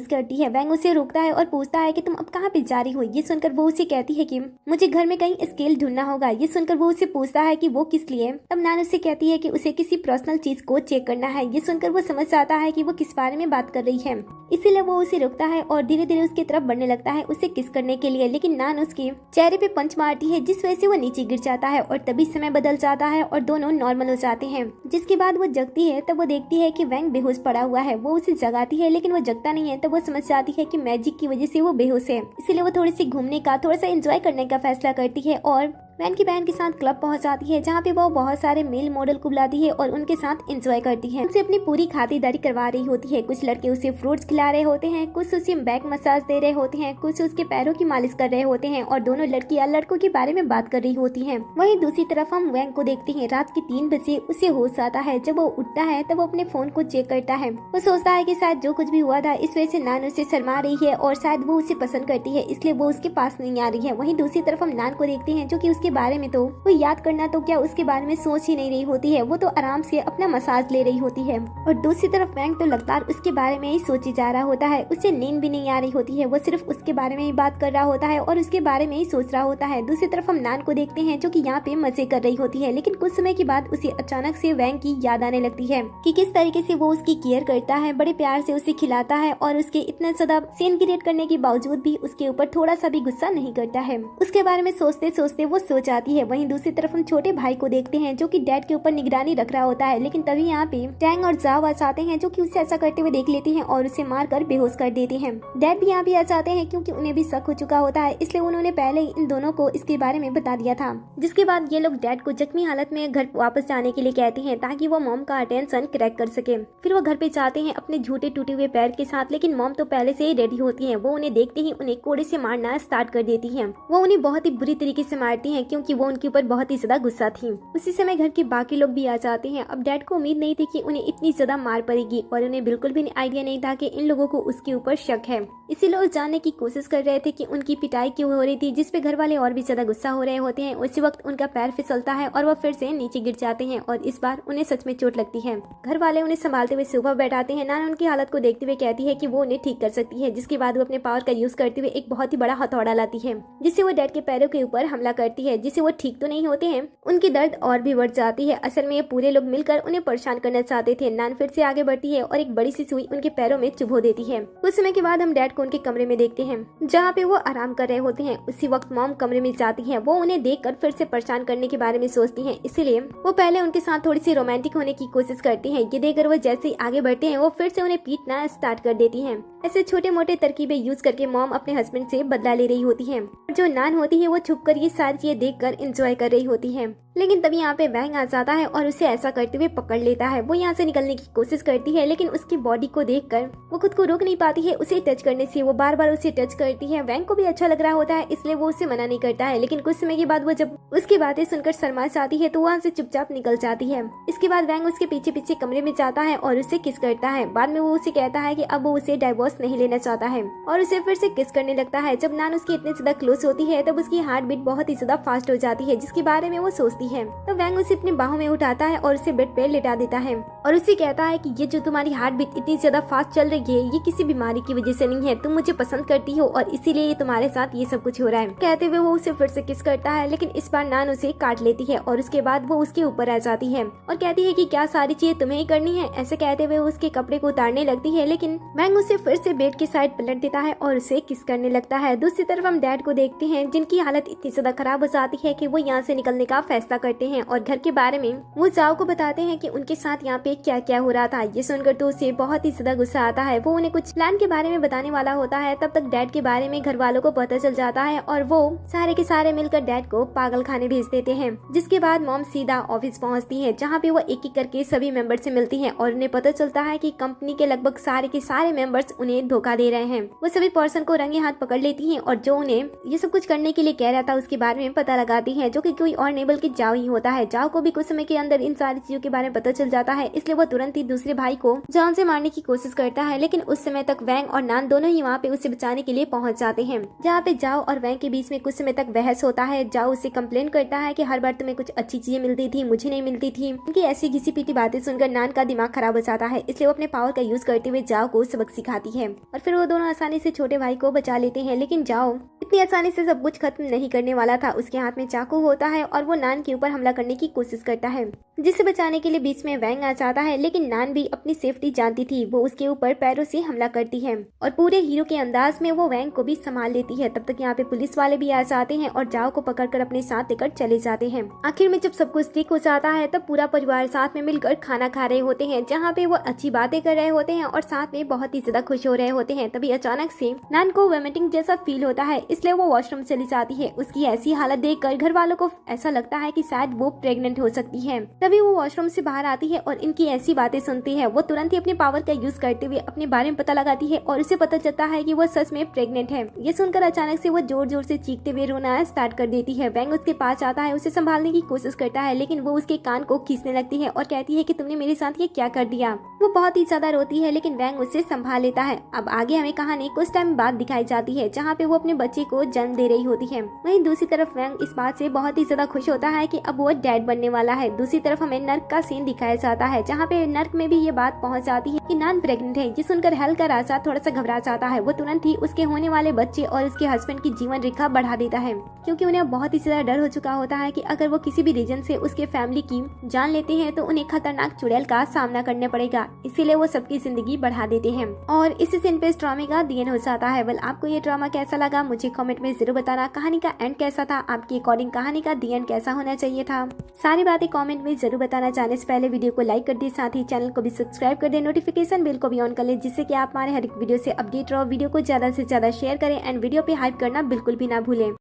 करती है। वैंग उसे रोकता है और पूछता है कि तुम अब कहाँ पे जा रही हो? ये सुनकर वो उसे कहती है कि मुझे घर में कहीं स्केल ढूंढना होगा। ये सुनकर वो उसे पूछता है कि वो किस लिए? तब नान उससे कहती है कि उसे किसी पर्सनल चीज को चेक करना है। ये सुनकर वो समझ जाता है कि वो किस बारे में बात कर रही है, इसीलिए वो उसे रोकता है और धीरे धीरे उसकी तरफ बढ़ने लगता है उसे किस करने के लिए, लेकिन नान उसके चेहरे पे पंच मारती है, जिस वजह से वो नीचे गिर जाता है और तभी समय बदल जाता है और दोनों नॉर्मल हो जाते हैं। जिसके बाद वो जगती है तब वो देखती है कि वैंग बेहोश पड़ा हुआ है। वो उसे जगाती है लेकिन वो जगता नहीं है, तब वो समझ जाती है कि मैजिक की वजह से वो बेहोश है। इसीलिए वो थोड़ी सी घूमने का, थोड़ा सा एंजॉय करने का फैसला करती है और वैन की बहन के साथ क्लब पहुंच जाती है, जहाँ पे वो बहुत सारे मेल मॉडल को बुलाती है और उनके साथ एंजॉय करती है। उनसे अपनी पूरी खातिरदारी करवा रही होती है। कुछ लड़के उसे फ्रूट्स खिला रहे होते हैं, कुछ उसे बैक मसाज दे रहे होते हैं, कुछ उसके पैरों की मालिश कर रहे होते हैं और दोनों लड़कियां लड़कों के बारे में बात कर रही होती हैं। वहीं दूसरी तरफ हम वैंग को देखते हैं। रात के 3 बजे उसे होश आता है। जब वो उठता है तब वो अपने फोन को चेक करता है। वो सोचता है कि शायद जो कुछ भी हुआ था इस वजह से नान उसे शर्मा रही है और शायद वो उसे पसंद करती है, इसलिए वो उसके पास नहीं आ रही है। वहीं दूसरी तरफ हम नान को देखते हैं, जो कि उसके बारे में तो वो याद करना तो क्या उसके बारे में सोच ही नहीं रही होती है। वो तो आराम से अपना मसाज ले रही होती है और दूसरी तरफ वैंग तो लगातार उसके बारे में ही सोची जा रहा होता है। उसे नींद भी नहीं आ रही होती है। वो सिर्फ उसके बारे में ही बात कर रहा होता है और उसके बारे में ही सोच रहा होता है। दूसरी तरफ हम नान को देखते हैं, जो कि यहाँ पे मजे कर रही होती है, लेकिन कुछ समय के बाद उसे अचानक से वैंग की याद आने लगती है कि किस तरीके से वो उसकी केयर करता है, बड़े प्यार से उसे खिलाता है और उसके इतना ज्यादा सीन क्रिएट करने के बावजूद भी उसके ऊपर थोड़ा सा भी गुस्सा नहीं करता है। उसके बारे में सोचते सोचते वो सो जाती है। वहीं दूसरी तरफ हम छोटे भाई को देखते हैं, जो कि डैड के ऊपर निगरानी रख रहा होता है, लेकिन तभी यहाँ पे टैंग और जाव आ जाते हैं, जो कि उसे ऐसा करते हुए देख लेते हैं और उसे मारकर बेहोश कर देते हैं। डैड भी यहाँ भी आ जाते हैं, क्योंकि उन्हें भी शक हो चुका होता है, इसलिए उन्होंने पहले ही इन दोनों को इसके बारे में बता दिया था। जिसके बाद ये लोग डैड को जख्मी हालत में घर वापस जाने के लिए कहते हैं, ताकि वो मॉम का अटेंशन क्रैक कर सके। फिर वो घर पे जाते हैं अपने झूठे टूटे हुए पैर के साथ, लेकिन मॉम तो पहले से ही रेडी होती है। वो उन्हें देखते ही उन्हें कोड़े से मारना स्टार्ट कर देती है। वो उन्हें बहुत ही बुरी तरीके से मारती है, क्योंकि वो उनके ऊपर बहुत ही ज्यादा गुस्सा थी। उसी समय घर के बाकी लोग भी आ जाते हैं। अब डैड को उम्मीद नहीं थी कि उन्हें इतनी ज्यादा मार पड़ेगी और उन्हें बिल्कुल भी आइडिया नहीं था कि इन लोगों को उसके ऊपर शक है। इसीलिए वो जानने की कोशिश कर रहे थे कि उनकी पिटाई क्यों हो रही थी, जिसपे घर वाले और भी ज्यादा गुस्सा हो रहे होते हैं। उसी वक्त उनका पैर फिसलता है और वो फिर से नीचे गिर जाते हैं और इस बार उन्हें सच में चोट लगती है। घर वाले उन्हें संभालते हुए सोफा बैठाते हैं। नाना उनकी हालत को देखते हुए कहती है कि वो उन्हें ठीक कर सकती है। जिसके बाद वो अपने पावर का यूज करते हुए एक बहुत ही बड़ा हथौड़ा लाती है, जिससे वो डैड के पैरों के ऊपर हमला करती है, जिससे वो ठीक तो नहीं होते हैं, उनकी दर्द और भी बढ़ जाती है। असल में ये पूरे लोग मिलकर उन्हें परेशान करना चाहते थे। नान फिर से आगे बढ़ती है और एक बड़ी सी सुई उनके पैरों में चुभो देती है। कुछ समय के बाद हम डैड को उनके कमरे में देखते हैं, जहाँ पे वो आराम कर रहे होते हैं। उसी वक्त मॉम कमरे में जाती है। वो उन्हें देखकर फिर से परेशान करने के बारे में सोचती हैं, इसीलिए वो पहले उनके साथ थोड़ी सी रोमांटिक होने की कोशिश करती हैं। ये देखकर वो जैसे ही आगे बढ़ते हैं, वो फिर से उन्हें पीटना स्टार्ट कर देती हैं। ऐसे छोटे मोटे तरकीबें यूज करके मॉम अपने हस्बैंड से बदला ले रही होती है। जो नान होती है वो छुपकर ये सारी चीजें देखकर एंजॉय कर रही होती है। लेकिन तभी यहाँ पे वैंग आ जाता है और उसे ऐसा करते हुए पकड़ लेता है। वो यहाँ से निकलने की कोशिश करती है लेकिन उसकी बॉडी को देखकर वो खुद को रोक नहीं पाती है। उसे टच करने से वो बार बार उसे टच करती है। वैंग को भी अच्छा लग रहा होता है इसलिए वो उसे मना नहीं करता है, लेकिन कुछ समय के बाद वो जब उसकी बातें सुनकर शर्मा जाती है तो वहाँ से चुपचाप निकल जाती है। इसके बाद वैंग उसके पीछे पीछे कमरे में जाता है और उसे किस करता है। बाद में वो उसे कहता है कि अब वो उसे डाइवोर्स नहीं लेना चाहता है और उसे फिर से किस करने लगता है। जब नान उसकी इतनी ज्यादा क्लोज होती है तब उसकी हार्ट बीट बहुत ही ज्यादा फास्ट हो जाती है, जिसके बारे में वो सोचती है। तो वैंग उसे अपनी बाहों में उठाता है और उसे बेड पे लेटा देता है और उसे कहता है कि ये जो तुम्हारी हार्ट बीट इतनी ज्यादा फास्ट चल रही है ये किसी बीमारी की वजह से नहीं है, तुम मुझे पसंद करती हो और इसीलिए ये तुम्हारे साथ ये सब कुछ हो रहा है। कहते हुए वो उसे फिर से किस करता है, लेकिन इस बार नान उसे काट लेती है और उसके बाद वो उसके ऊपर आ जाती है और कहती है कि क्या सारी चीजें तुम्हें ही करनी है। ऐसे कहते हुए उसके कपड़े को उतारने लगती है, लेकिन वैंग उसे फिर से बेड की साइड पलट देता है और उसे किस करने लगता है। दूसरी तरफ हम डैड को देखते हैं जिनकी हालत इतनी ज्यादा खराब हो जाती है कि वो यहाँ से निकलने का फैसला करते हैं और घर के बारे में वो जाओ को बताते हैं कि उनके साथ यहाँ पे क्या क्या हो रहा था। ये सुनकर तो उसे बहुत ही ज्यादा गुस्सा आता है। वो उन्हें कुछ प्लान के बारे में बताने वाला होता है, तब तक डैड के बारे में घर वालों को पता चल जाता है और वो सारे के सारे मिलकर डैड को पागल खाने भेज देते हैं। जिसके बाद मॉम सीधा ऑफिस पहुँचती है जहाँ पे वो एक एक करके सभी मेंबर से मिलती है और उन्हें पता चलता है कि कंपनी के लगभग सारे के सारे मेंबर्स उन्हें धोखा दे रहे हैं। वो सभी पर्सन को रंगे हाथ पकड़ लेती हैं और जो उन्हें ये सब कुछ करने के लिए कह रहा था उसके बारे में पता लगाती है, जो कि कोई और नहीं बल्कि जाओ ही होता है। जाओ को भी कुछ समय के अंदर इन सारी चीजों के बारे में पता चल जाता है, इसलिए वो तुरंत ही दूसरे भाई को जान से मारने की कोशिश करता है। लेकिन उस समय तक वैंग और नान दोनों ही वहाँ पे उसे बचाने के लिए पहुंच जाते हैं, जहाँ पे जाओ और वैंग के बीच में कुछ समय तक बहस होता है। जाओ उससे कंप्लेन करता है कि हर बार तुम्हें कुछ अच्छी चीजें मिलती थी, मुझे नहीं मिलती थी। उनकी ऐसी घिसी पीटी बातें सुनकर नान का दिमाग खराब हो जाता है, इसलिए वो अपने पावर का यूज करते हुए जाओ को सबक सिखाती है और फिर वो दोनों आसानी से छोटे भाई को बचा लेते हैं। लेकिन जाओ इतनी आसानी से सब कुछ खत्म नहीं करने वाला था। उसके हाथ में चाकू होता है और वो नान के ऊपर हमला करने की कोशिश करता है, जिसे बचाने के लिए बीच में वैंग आ जाता है। लेकिन नान भी अपनी सेफ्टी जानती थी, वो उसके ऊपर पैरों से हमला करती है और पूरे हीरो के अंदाज में वो वैंग को भी संभाल लेती है। तब तक यहाँ पे पुलिस वाले भी आ जाते हैं और जाओ को पकड़कर अपने साथ लेकर चले जाते हैं। आखिर में जब सब कुछ ठीक हो जाता है तब पूरा परिवार साथ में मिलकर खाना खा रहे होते हैं, जहाँ पे वो अच्छी बातें कर रहे होते हैं और साथ में बहुत ही ज्यादा खुश हो रहे होते हैं। तभी अचानक से नान को वोमिटिंग जैसा फील होता है, इसलिए वो वॉशरूम चली जाती है। उसकी ऐसी हालत देखकर घर वालों को ऐसा लगता है कि शायद वो प्रेग्नेंट हो सकती है। तभी वो वॉशरूम से बाहर आती है और इनकी ऐसी बातें सुनती है। वो तुरंत ही अपने पावर का यूज करते हुए अपने बारे में पता लगाती है और उसे पता चलता है कि वो सच में प्रेग्नेंट है। ये सुनकर अचानक से वो जोर जोर से चीखते हुए रोना स्टार्ट कर देती है। वैंग उसके पास आता है, उसे संभालने की कोशिश करता है, लेकिन वो उसके कान को खींचने लगती है और कहती है कि तुमने मेरे साथ ये क्या कर दिया। वो बहुत ही ज्यादा रोती है, लेकिन वैंग उसे संभाल लेता है। अब आगे हमें कहानी कुछ टाइम बाद दिखाई जाती है, जहाँ पे वो अपने बच्चे को जन्म दे रही होती है। वहीं दूसरी तरफ वैंग इस बात से बहुत ही ज्यादा खुश होता है कि अब वो डैड बनने वाला है। दूसरी तरफ हमें नर्क का सीन दिखाया जाता है, जहाँ पे नर्क में भी ये बात पहुंच जाती है कि नान प्रेग्नेंट है। ये सुनकर हेल का राजा थोड़ा सा घबरा जाता है। वो तुरंत ही उसके होने वाले बच्चे और उसके हस्बैंड की जीवन रेखा बढ़ा देता है, क्योंकि उन्हें बहुत ही ज्यादा डर हो चुका होता है कि अगर वो किसी भी रीजन से उसके फैमिली की जान लेते हैं तो उन्हें खतरनाक चुड़ैल का सामना करना पड़ेगा। इसीलिए वो सबकी जिंदगी बढ़ा देते हैं और इसी सीन पे इस ड्रामे का दी एंड हो जाता है। वेल, आपको ये ड्रामा कैसा लगा मुझे कमेंट में जरूर बताना। कहानी का एंड कैसा था, आपके अकॉर्डिंग कहानी का दी एंड कैसा होना चाहिए था, सारी बातें कमेंट में जरूर बताना। जाने से पहले वीडियो को लाइक कर दे, साथ ही चैनल को भी सब्सक्राइब कर दे, नोटिफिकेशन बेल को भी ऑन कर ले, जिससे कि आप हमारे हर एक वीडियो से अपडेट रहो। वीडियो को ज्यादा से ज्यादा शेयर करें एंड वीडियो पे हाइप करना बिल्कुल भी ना भूलें।